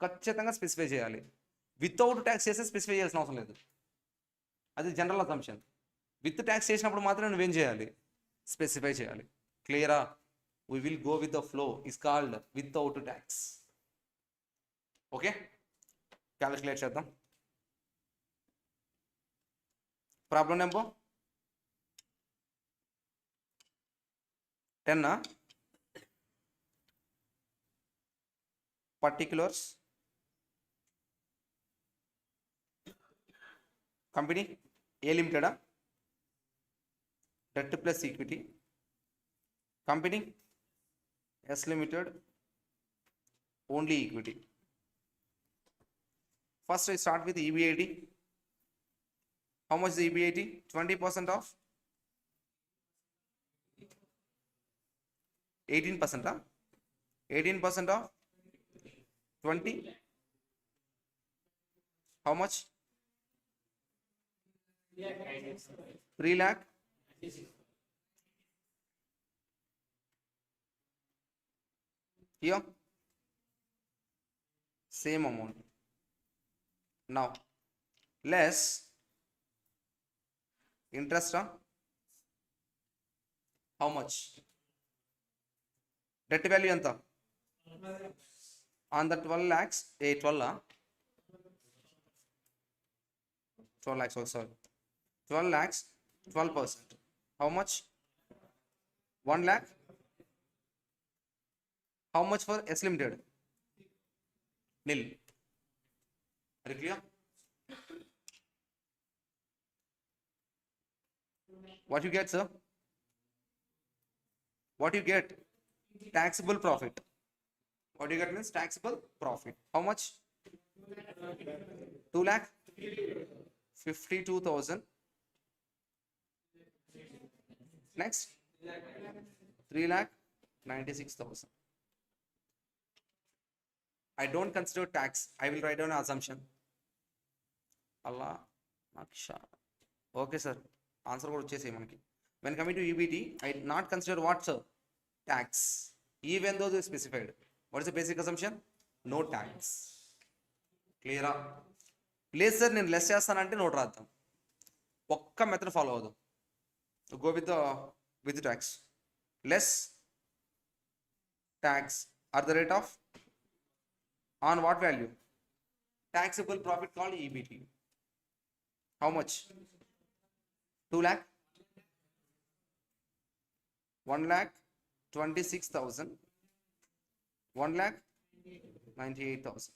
ఖచ్చితంగా స్పెసిఫై చేయాలి. వితౌట్ ట్యాక్స్ చేస్తే స్పెసిఫై చేయాల్సిన అవసరం లేదు. అది జనరల్ అసంప్షన్. విత్ ట్యాక్స్ చేసినప్పుడు మాత్రం నువ్వేం చేయాలి? స్పెసిఫై చేయాలి. క్లియరా? We will go with the flow. Is called without tax. Okay, calculate చేద్దాం. Problem number 10. Particulars. Company A Limited, debt plus equity. Company S Limited, only equity. First I start with EBIT. How much is the EBIT? 20% of 18%. 18% of 20. How much? 3 lakh. Here same amount. Now less interest on how much? Debt value anta on the 12 lakhs. 12 lakhs. Oh, sorry, 12 lakhs, 12%. How much? 1 lakh. How much for S Limited? Nil. Are you clear? What you get, sir? What you get? Taxable profit. What you get means taxable profit. How much? 2 lakh. 52,000. Next, 3 lakh 96,000. I don't consider tax. I will write down an assumption. Allah Maksha. Okay, sir. Answer కూడా వచ్చేసి మనకి. When coming to EBT, I not consider what, sir? Tax. Even though they specified. What is the basic assumption? No tax. Clear? లేదు sir, నేను less చేస్తానంటే note రాద్దాం. ఒక్క method follow అవుదాం. Go with the tax. Less tax at the rate of on what value? Taxable profit called EBT. How much? 2 lakh. 1 lakh 26,000. 1 lakh 98,000.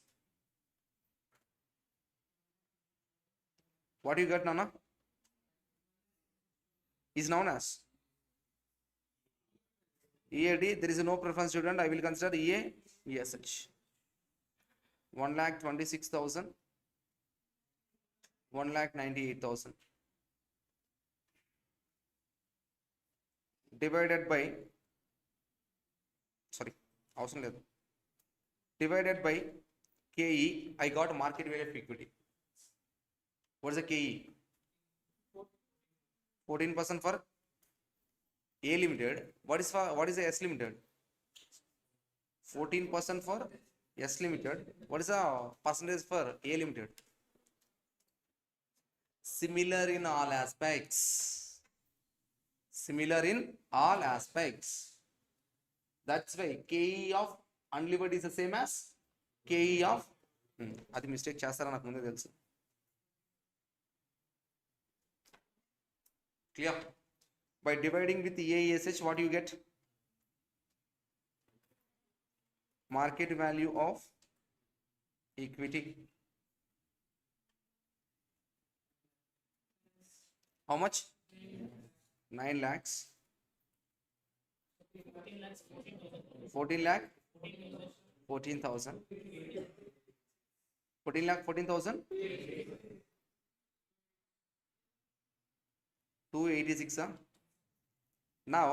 What do you get, Nana? Is known as EAD. There is no preference student. I will consider EA ESH 1,26,000, 1,98,000 divided by, sorry, అవసరం లేదు, divided by KE. I got market value of equity. What is the KE? 14% for A limited. What is the S limited? 14% for S limited. What is the percentage for A limited? Similar in all aspects. Similar in all aspects. That's why KE of unlevered is the same as KE of అది mistake చేస్తారా నాకు ముందే తెలుసు. Clear? By dividing with EASH, what you get? Market value of equity. How much? 9 lakhs. 14 lakh 14,000. 14 lakh 14,000. 286. Now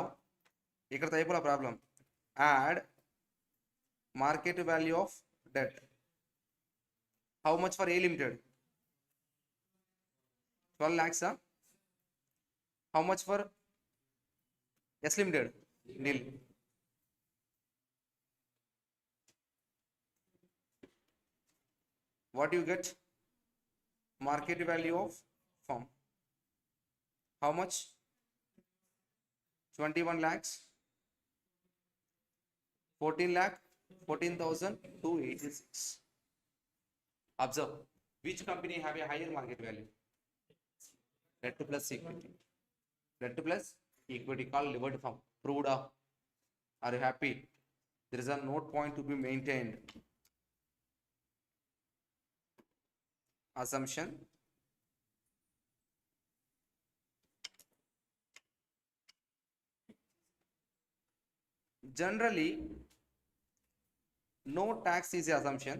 ఇక్కడ టైపుల problem. Add market value of debt. How much for A limited? 12 lakhs. How much for S limited? Nil. What do you get? Market value of firm. How much? 21 lakhs. 14 lakh 14,286. Observe, which company have a higher market value? Debt plus equity. Debt plus equity called levered firm. Proved. Are you happy? There is a note point to be maintained. Assumption. Generally, no tax is the assumption.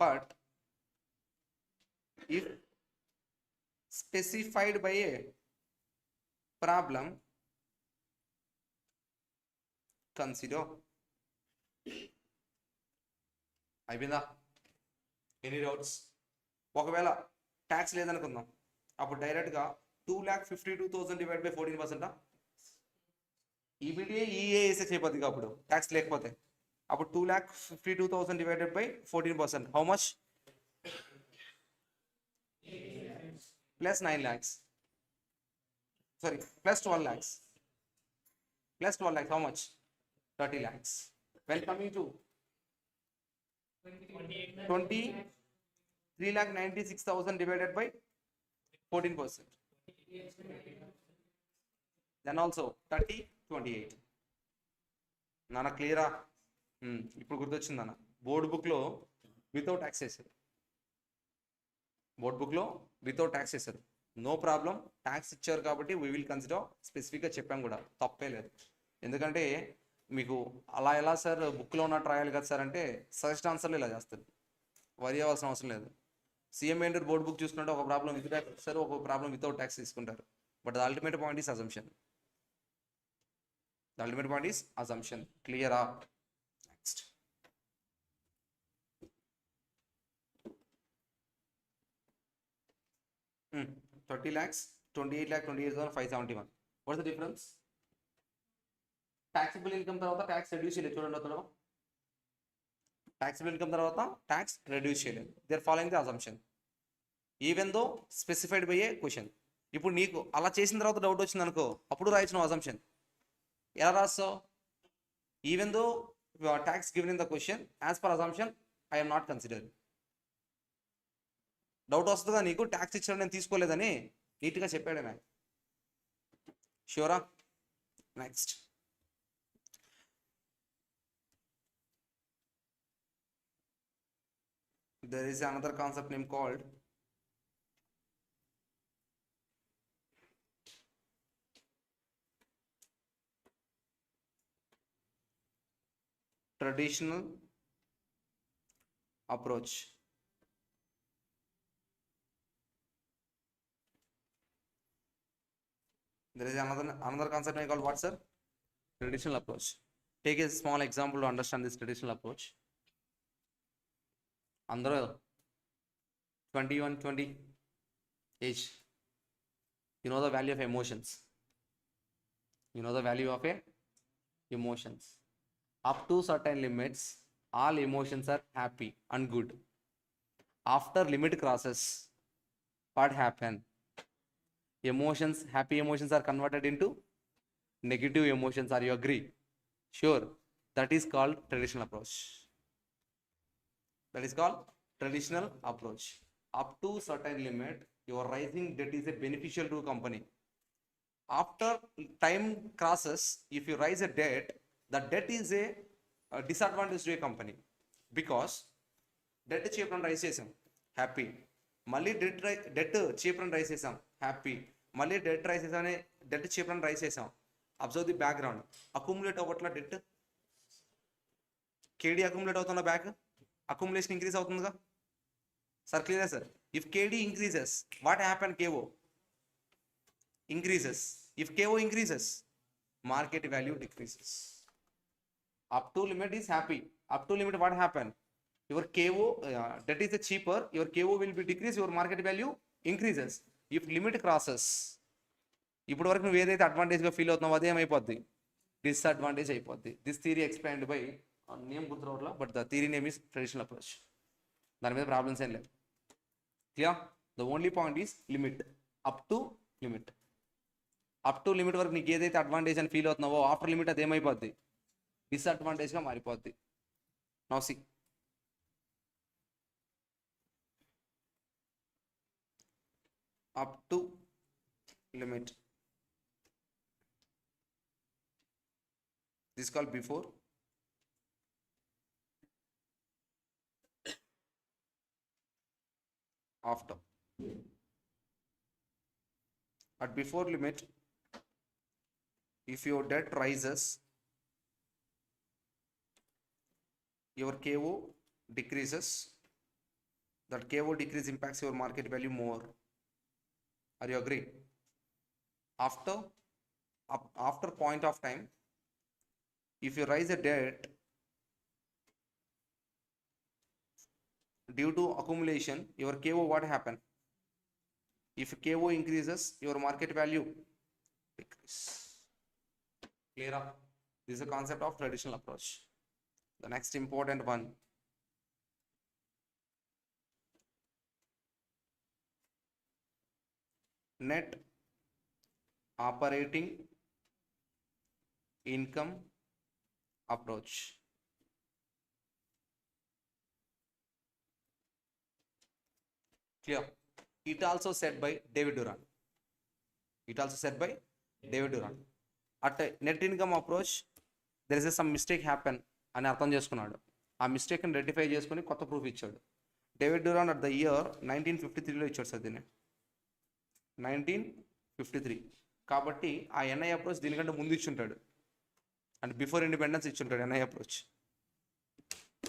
But if specified by a problem, consider. అయిపోయిందా? Any doubts? ఒకవేళ tax లేదనుకుందాం, అప్పుడు డైరెక్ట్గా 2,52,000 divide by 14%. ఈబిడిఏ EASA అయిపోద్ది అప్పుడు tax లేకపోతే. అప్పుడు 2,52,000 divided by 14%. How much? Plus 9 lakhs. Sorry, plus 12 lakhs. Plus 12 lakhs, how much? 30 lakhs. When coming to 23,96,000 divided by 14%. Then also 30, 28. నాన్న క్లియరా? ఇప్పుడు గుర్తొచ్చింది నాన్న. బోర్డ్ బుక్లో వితౌట్ ట్యాక్స్ వేసారు. బోర్డ్ బుక్లో వితౌట్ ట్యాక్స్ వేసారు. నో ప్రాబ్లం, ట్యాక్స్ ఇచ్చారు కాబట్టి వీ విల్ కన్సిడర్. స్పెసిఫిక్గా చెప్పాం కూడా, తప్పే లేదు. ఎందుకంటే మీకు అలా ఎలా సార్ బుక్లో ఉన్నట్టు రాయాలి కదా సార్ అంటే సజెస్ట్ ఆన్సర్లు ఇలా చేస్తారు. వరి అవ్వాల్సిన అవసరం లేదు. CMA బోర్డ్ బుక్ చూసుకుంటే ఒక ప్రాబ్లం విత్ ట్యాక్స్ ఇస్తారు, ఒక ప్రాబ్లం వితౌట్ ట్యాక్స్ తీసుకుంటారు. But the ultimate point is assumption. The ultimate point is assumption. క్లియరా? Next. Hmm. 30 lakhs, 28,28,571. What's the difference? Taxable income తర్వాత ట్యాక్స్ రెడ్యూస్ చేయలేదు. చూడండి అతను taxable income తర్వాత ట్యాక్స్ రెడ్యూస్ చేయలేదు. They are following the assumption even though specified by a question. ఇప్పుడు నీకు అలా చేసిన తర్వాత డౌట్ వచ్చింది అనుకో, అప్పుడు రాయించిన అజంప్షన్. ఎలా రాస్తావు? Even though tax given in the question as per assumption I am not consider. Doubt వస్తుందా నీకు? ట్యాక్స్ ఇచ్చాడు నేను తీసుకోలేదని నీట్గా చెప్పాడు మ్యామ్. ష్యూరా? Next. There is another concept name called traditional approach. There is another concept I call what, sir? Traditional approach. Take a small example to understand this traditional approach. Andro 21-20 age. You know the value of emotions. You know the value of emotions. Up to certain limits, all emotions are happy and good. After limit crosses, what happen? Emotions, happy emotions are converted into negative emotions. Are you agree? Sure. That is called traditional approach. That is called traditional approach. Up to certain limit, your rising debt is a beneficial to a company. After time crosses, if you raise a debt, the debt is a disadvantage to a company, because debt cheap and rise chesam happy, మళ్ళీ debt cheap and raise చేసాం happy, మళ్ళీ debt raise చేసానే debt cheap and raise చేసాం. Observe the background. Accumulate అవ్వట్ల debt, KD accumulate అవుతున్న back, accumulation increase అవుతుందిగా sir. Clear sir? If KD increases, what happen? KO increases. If KO increases, market value decreases. Up to limit is happy. Up to limit, what happen? Your KO, that is the cheaper, your KO will be decreased, your market value increases. If limit crosses, ఇప్పుడు వరకు నువ్వు ఏదైతే అడ్వాంటేజ్గా feel అవుతున్నావు అదే ఏమైపోద్ది? డిస్అడ్వాంటేజ్ అయిపోద్ది. This theory explained by name గుర్తురావట్లా, but the theory name is traditional approach. దాని మీద ప్రాబ్లమ్స్ ఏం లేవు. Clear? The only point is limit. Up to limit. Up to limit వరకు నీకు ఏదైతే అడ్వాంటేజ్ అని ఫీల్ అవుతున్నావో, ఆఫ్టర్ లిమిట్ అది ఏమైపోద్ది? డిస్అడ్వాంటేజ్గా మారిపోద్ది. Now see, up to limit, this call before, after. At before limit, if your debt rises, your KO decreases. That KO decrease impacts your market value more. Are you agree? After point of time, if you raise a debt due to accumulation, your KO what happen? If KO increases, your market value decrease. Clear up? This is a concept of traditional approach. The next important one, net operating income approach. Clear? It also said by David Duran. It also said by David Duran. At net income approach, there is some mistake happen అని అర్థం చేసుకున్నాడు. ఆ మిస్టేక్ని rectify చేసుకుని కొత్త proof ఇచ్చాడు. David Durand at the year 1953లో ఇచ్చాడు sir దీన్ని. 1953. కాబట్టి ఆ ఎన్ఐ అప్రోచ్ దీనికంటే ముందు ఇచ్చుంటాడు, అంటే బిఫోర్ ఇండిపెండెన్స్ ఇచ్చుంటాడు ఎన్ఐ అప్రోచ్.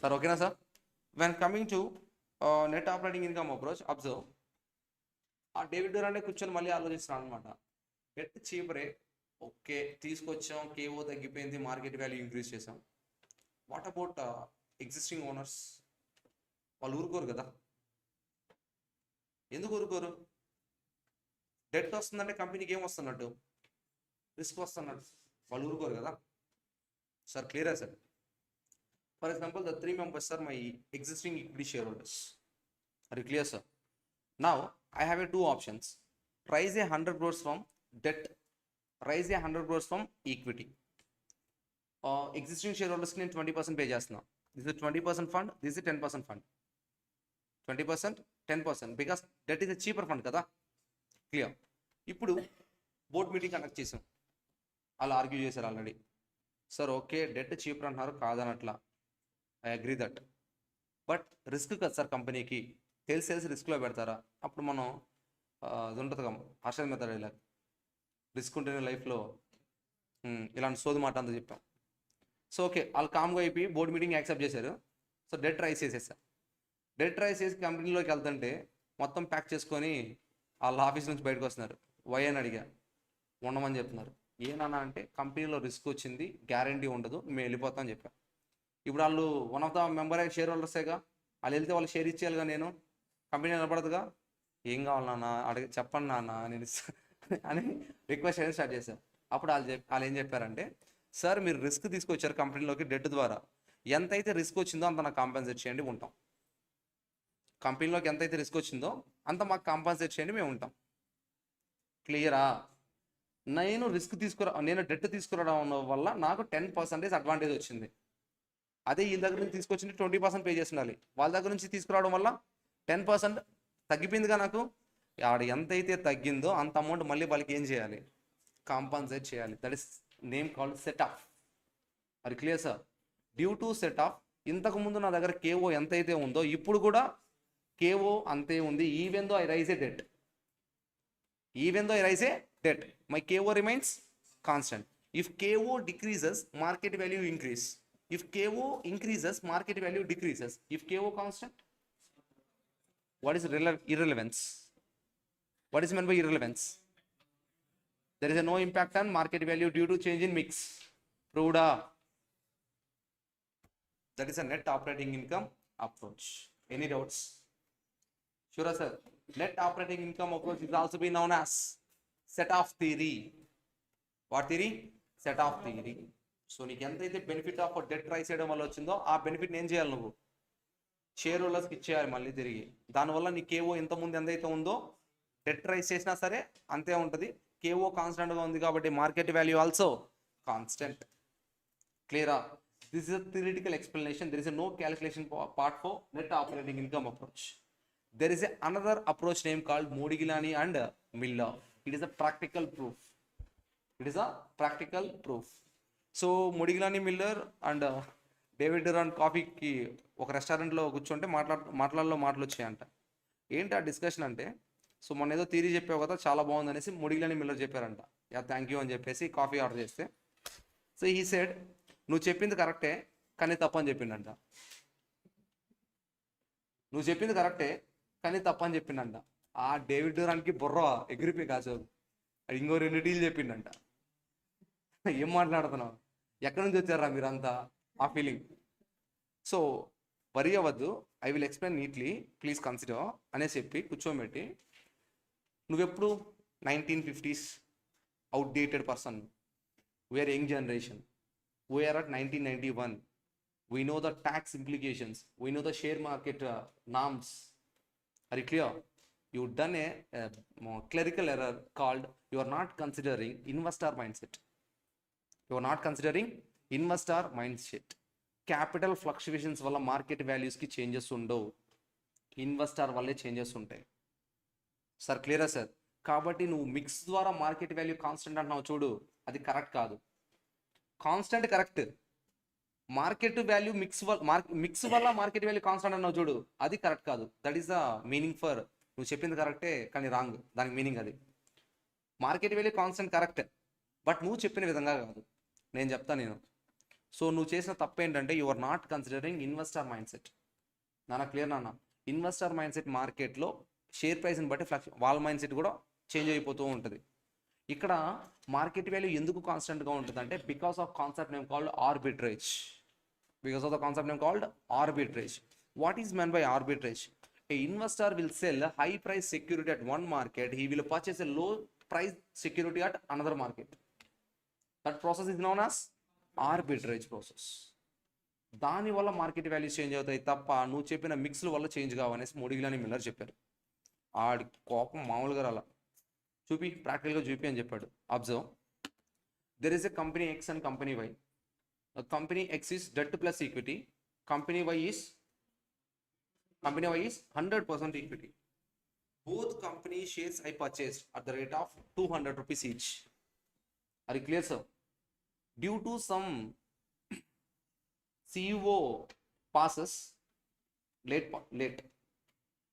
సార్ ఓకేనా sir? When coming to net operating income approach, observe. ఆ డేవిడ్ డ్యూరాన్ కూర్చొని మళ్ళీ ఆలోచిస్తున్నాను అనమాట. నెట్ చీపరే, ఓకే తీసుకొచ్చాం, కేఓ తగ్గిపోయింది, మార్కెట్ వాల్యూ ఇంక్రీజ్ చేసాం. What about existing owners? వాళ్ళు ఊరుకోరు కదా. ఎందుకు ఊరుకోరు? డెట్ వస్తుందంటే కంపెనీకి ఏం వస్తున్నట్టు? రిస్క్ వస్తున్నట్టు. వాళ్ళు ఊరుకోరు కదా సార్. క్లియరా sir? For example, the 3 members are my existing equity shareholders. Are you clear, sir? Now I have 2 options. Raise 100 crores from debt, raise 100 crores from equity. Existing shareholders కి నేను 20% పే చేస్తున్నా. This is 20% fund, this is 10% fund. 20%, 10%, because debt is a cheaper fund కదా. Clear? ఇప్పుడు board meeting conduct చేసాం, వాళ్ళు argue చేశారు already. Sir okay debt cheaper అంటున్నారు, కాదనట్లా, I agree that. But risk కదా సార్ కంపెనీకి, తెలిసి రిస్క్లో పెడతారా? అప్పుడు మనం అది ఉంటుంది కదా, హర్షద్ మెథడ్, ఇలా రిస్క్ ఉంటేనే లైఫ్లో, ఇలాంటి సోది మాట అంతా చెప్పాం. సో ఓకే, వాళ్ళు కామ్గా అయిపోయి బోర్డు మీటింగ్ యాక్సెప్ట్ చేశారు. సో డెట్ రైస్ చేసేసా. డెట్ రైస్ చేసి కంపెనీలోకి వెళ్తుంటే మొత్తం ప్యాక్ చేసుకొని వాళ్ళ ఆఫీస్ నుంచి బయటకు వస్తున్నారు. వై అని అడిగా, ఉండమని చెప్తున్నారు. ఏనన్నా అంటే కంపెనీలో రిస్క్ వచ్చింది, గ్యారంటీ ఉండదు, మేము వెళ్ళిపోతాం అని చెప్పా. ఇప్పుడు వాళ్ళు one of the member share హోల్డర్సేగా, వాళ్ళు వెళ్తే వాళ్ళు షేర్ ఇచ్చేయాలిగా, నేను కంపెనీ నిలబడదుగా. ఏం కావాలి నాన్న చెప్పండి నాన్న నేను అని రిక్వెస్ట్ చేయడం స్టార్ట్ చేశాను. అప్పుడు వాళ్ళు ఏం చెప్పారంటే, సార్ మీరు రిస్క్ తీసుకొచ్చారు కంపెనీలోకి డెట్ ద్వారా, ఎంతైతే రిస్క్ వచ్చిందో అంత నాకు కాంపెన్సేట్ చేయండి, ఉంటాం. కంపెనీలోకి ఎంతైతే రిస్క్ వచ్చిందో అంత మాకు కాంపెన్సేట్ చేయండి, మేము ఉంటాం. క్లియరా? నేను డెట్ తీసుకురావడం వల్ల నాకు 10% అడ్వాంటేజ్ వచ్చింది. అదే వీళ్ళ దగ్గర నుంచి తీసుకొచ్చింది 20% పే చేసి ఉండాలి. వాళ్ళ దగ్గర నుంచి తీసుకురావడం వల్ల 10% తగ్గిపోయిందిగా నాకు. ఆడ ఎంతైతే తగ్గిందో అంత అమౌంట్ మళ్ళీ వాళ్ళకి ఏం చేయాలి, కాంపన్సేట్ చేయాలి. That is name called set off. మరి clear sir? Due to set off, ఇంతకుముందు నా దగ్గర కేఓ ఎంతైతే ఉందో ఇప్పుడు కూడా కేఓ అంతే ఉంది. Even though I rise A debt, my KO remains constant. If KO decreases, market value increase. If KO increases, market value decreases. If KO constant, what is irrelevance? What is meant by irrelevance? There is no impact on market value due to change in mix. Proved? That is a net operating income approach. Any doubts? Sure, sir. Net operating income approach is also be known as set off theory. What theory? Set off theory. So నీకు ఎంతైతే benefit of debt rice చేయడం వల్ల వచ్చిందో ఆ benefit ఏం చేయాలి, నువ్వు share హోల్డర్స్కి ఇచ్చేయాలి మళ్ళీ తిరిగి. దానివల్ల నీ కేఓ ఇంతకుముందు ఎంతైతే ఉందో డెట్ రైస్ చేసినా సరే అంతే ఉంటుంది. కేఓ కాన్స్టెంట్గా ఉంది కాబట్టి మార్కెట్ వాల్యూ ఆల్సో కాన్స్టెంట్. క్లియరా? This is a theoretical explanation. There is a no calculation part for net operating income approach. There is a another approach name called Modigliani and Miller. It is a practical proof. So Modigliani, Miller and David Durand కాఫీకి ఒక రెస్టారెంట్లో కూర్చుంటే మాటలు వచ్చాయంట. ఏంటి ఆ discussion అంటే, so మొన్న ఏదో థియరీ చెప్పావు కదా చాలా బాగుంది అనేసి మోడిగిలాని, మిల్లర్ చెప్పారంట. యా థ్యాంక్ యూ అని చెప్పేసి కాఫీ ఆర్డర్ చేస్తే, సో హీ సెడ్ నువ్వు చెప్పింది కరెక్టే కానీ తప్పని చెప్పిండంట. ఆ డేవిడ్ డురాన్కి బుర్ర ఎగిరిపోయి కాసేపు ఇంకో 2 టీలు చెప్పిండంట. ఏం మాట్లాడుతున్నావు, ఎక్కడి నుంచి వచ్చారా మీరంతా, ఆ ఫీలింగ్. సో వరి అవ్వద్దు, I will explain neatly, please consider అనేసి చెప్పి కూర్చోబెట్టి, నువ్వెప్పుడు 1950s outdated person, we are young generation, we are at 1991, we know the tax implications, we know the share market norms. Are you clear? You done a clerical error called you are not considering investor mind set. Capital fluctuations వల్ల market వాల్యూస్కి changes ఉండవు, investor వల్లే changes ఉంటాయి. Sir క్లియరా sir? కాబట్టి నువ్వు mix ద్వారా market value constant అంటున్నావు చూడు, అది కరెక్ట్ కాదు. Constant correct, market value mix వల్ల మార్కెట్ వాల్యూ కాన్స్టెంట్ అన్నావు చూడు, అది కరెక్ట్ కాదు. That is the meaning for, నువ్వు చెప్పింది కరెక్టే కానీ రాంగ్, దానికి మీనింగ్ అది. Market value constant correct, but నువ్వు చెప్పిన విధంగా కాదు. నేను చెప్తాను. సో నువ్వు చేసిన తప్పు ఏంటంటే you are not considering investor mind set. నాన్న క్లియర్ నాన్న? ఇన్వెస్టర్ మైండ్ సెట్ మార్కెట్లో షేర్ ప్రైస్ని బట్టి వాళ్ళ మైండ్ సెట్ కూడా చేంజ్ అయిపోతూ ఉంటుంది. ఇక్కడ మార్కెట్ వాల్యూ ఎందుకు కాన్స్టెంట్గా ఉంటుంది అంటే because of concept name called arbitrage. What is meant by arbitrage? A investor will sell high price security at one market, he will purchase a low price security at another market. That process is known as arbitrage process. దాని వల్ల market values change అవుతాయి తప్ప నువ్వు చెప్పిన మిక్స్ల వల్ల change కావనేసి మోడిగిలాని, Miller చెప్పారు. ఆడి కోపం మామూలుగా రాలా. ప్రాక్టికల్గా చూపి అని చెప్పాడు. Observe, there is a company X and company Y. Company X is debt plus equity, company Y is 100% equity. Both company shares I purchased at the rate of 200 rupees each. Are you clear, sir? Due to some CEO passes late,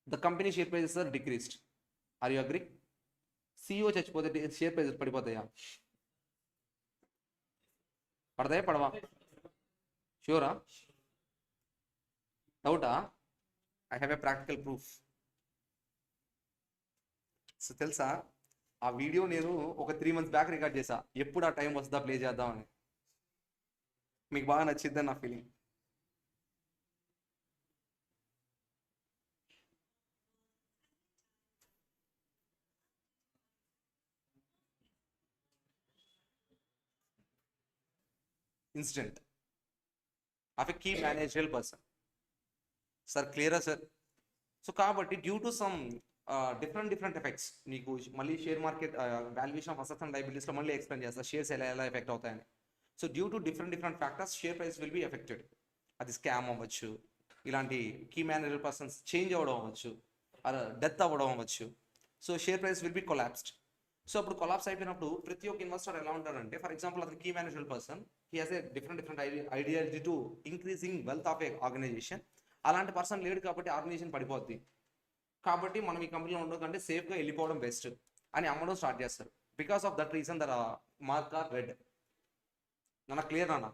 the company share prices are decreased. Are you agree? CEO చచ్చిపోతే share prices పడిపోతాయా? పడవా? షూరా? డౌటా? I have a practical proof. So తెలుసా, ఆ video నేను ఒక 3 months back record చేశా, ఎప్పుడు ఆ టైం వస్తుందా ప్లే చేద్దామని. మీకు బాగా నచ్చిద్దని నా feeling. Incident of a key managerial person. Sir క్లియరా సార్? సో కాబట్టి due to some different effects, నీకు మళ్ళీ share market valuation of assets and లయబిలిటీస్లో మళ్ళీ ఎక్స్ప్లెయిన్ చేస్తా షేర్స్ ఎలా ఎఫెక్ట్ అవుతాయని. So due to different factors share price will be affected. అది స్కామ్ అవ్వచ్చు, ఇలాంటి కీ మేనేజర్ పర్సన్స్ చేంజ్ అవ్వడం అవ్వచ్చు, డెత్ అవ్వడం అవ్వచ్చు. So share price will be collapsed. So అప్పుడు కొలాప్స్ అయిపోయినప్పుడు ప్రతి ఒక్క ఇన్వెస్టర్ ఎలా ఉంటాడంటే, ఫర్ ఎగ్జాంపుల్ అతను key manager person, he has a different ideology to increasing wealth of a organization. అలాంటి పర్సన్ లేడు కాబట్టి ఆర్గనైజేషన్ పడిపోద్ది. కాబట్టి మనం ఈ కంపెనీలో ఉండకంటే సేఫ్గా వెళ్ళిపోవడం బెస్ట్ అని అమ్మడం స్టార్ట్ చేస్తారు. Because of that reason their mark are red. నాకు క్లియర్ అన్న.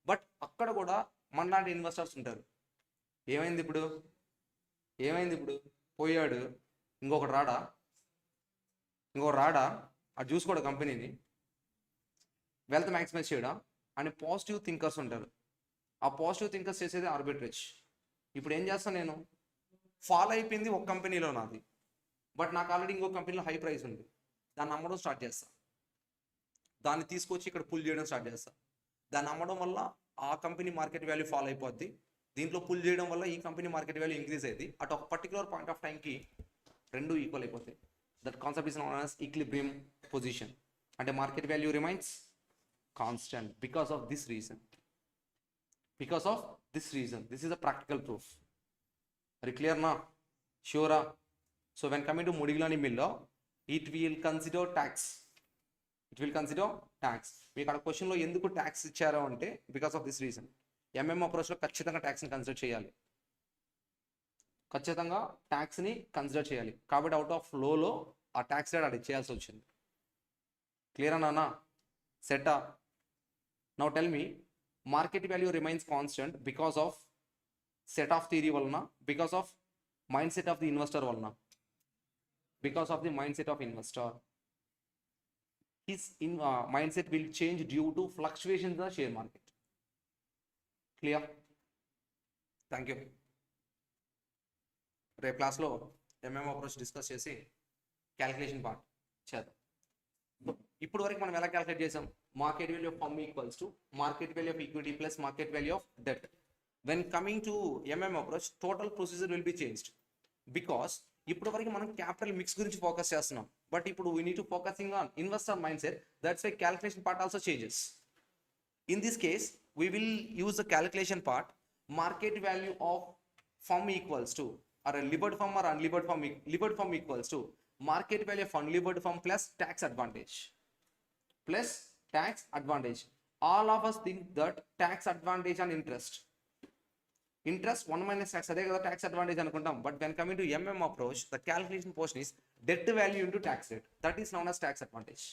బట్ అక్కడ కూడా మనలాంటి ఇన్వెస్టర్స్ ఉంటారు. ఏమైంది ఇప్పుడు పోయాడు, ఇంకొకటి రాడా అది చూసుకోడు కంపెనీని, వెల్త్ మ్యాక్సిమైజ్ చేయడా అని పాజిటివ్ థింకర్స్ ఉంటారు. ఆ పాజిటివ్ థింకర్స్ చేసేది ఆర్బిట్రేజ్. ఇప్పుడు ఏం చేస్తాను నేను, ఫాల్ అయిపోయింది ఒక కంపెనీలో నాది, బట్ నాకు ఆల్రెడీ ఇంకో కంపెనీలో హై ప్రైస్ ఉంది, దాన్ని అమ్మడం స్టార్ట్ చేస్తా, దాన్ని తీసుకొచ్చి ఇక్కడ పుల్ చేయడం స్టార్ట్ చేస్తా. దాన్ని అమ్మడం వల్ల ఆ కంపెనీ మార్కెట్ వాల్యూ ఫాల్ అయిపోద్ది, దీంట్లో పుల్ చేయడం వల్ల ఈ కంపెనీ మార్కెట్ వాల్యూ ఇంక్రీజ్ అయ్యింది. అటు ఒక పర్టికులర్ పాయింట్ ఆఫ్ టైంకి రెండు ఈక్వల్ అయిపోతాయి. That concept is known as equilibrium position. అంటే market value remains constant because of this reason. This is a practical proof. Are you clear now? Sure. So when coming to Mudigilani mill law, it will consider tax. మీకు అక్కడ క్వశ్చన్లో ఎందుకు tax ఇచ్చారో అంటే because of this reason. MM అప్రోచ్లో ఖచ్చితంగా ట్యాక్స్ని consider చేయాలి. కాబట్టి అవుట్ ఆఫ్ లోలో ఆ ట్యాక్స్ రేట్ అది చేయాల్సి వచ్చింది. క్లియర్ అన్నా? సెటా? Now tell me, market value remains constant because of set off theory వలన, because of mind set of the investor వలన. Because of the mind set of investor, his mindset will change due to fluctuations in the share market. Clear? Thank you. రేపు క్లాస్లో MM approach discuss చేసి calculation part చేద్దాం. ఇప్పుడు వరకు మనం ఎలా calculate చేసాం? Market value of firm equals to market value of equity plus market value of debt. When coming to approach, total procedure will be changed because ఇప్పుడు వరకు మనం క్యాపిటల్ మిక్స్ గురించి ఫోకస్ చేస్తున్నాం, బట్ ఇప్పుడు we need to focusing on investor mindset. That's why calculation part also changes. In this case, we will use the calculation part. Market value of firm equals to, or a levered firm or unlevered firm, levered firm equals to market value of unlevered firm plus tax advantage. All of us think that tax advantage and interest 1 minus tax, అదే కదా tax advantage అనుకుంటాం. But when coming to approach, the calculation portion is debt value into tax rate. That is known as tax advantage.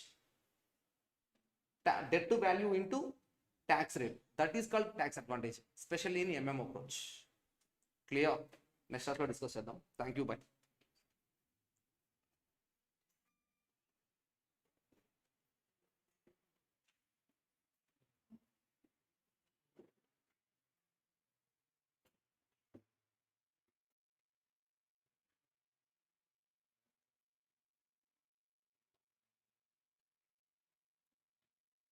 Debt to value into tax rate, that is called tax advantage, especially in approach. Clear? Next class లో discuss చేద్దాం. Thank you, by.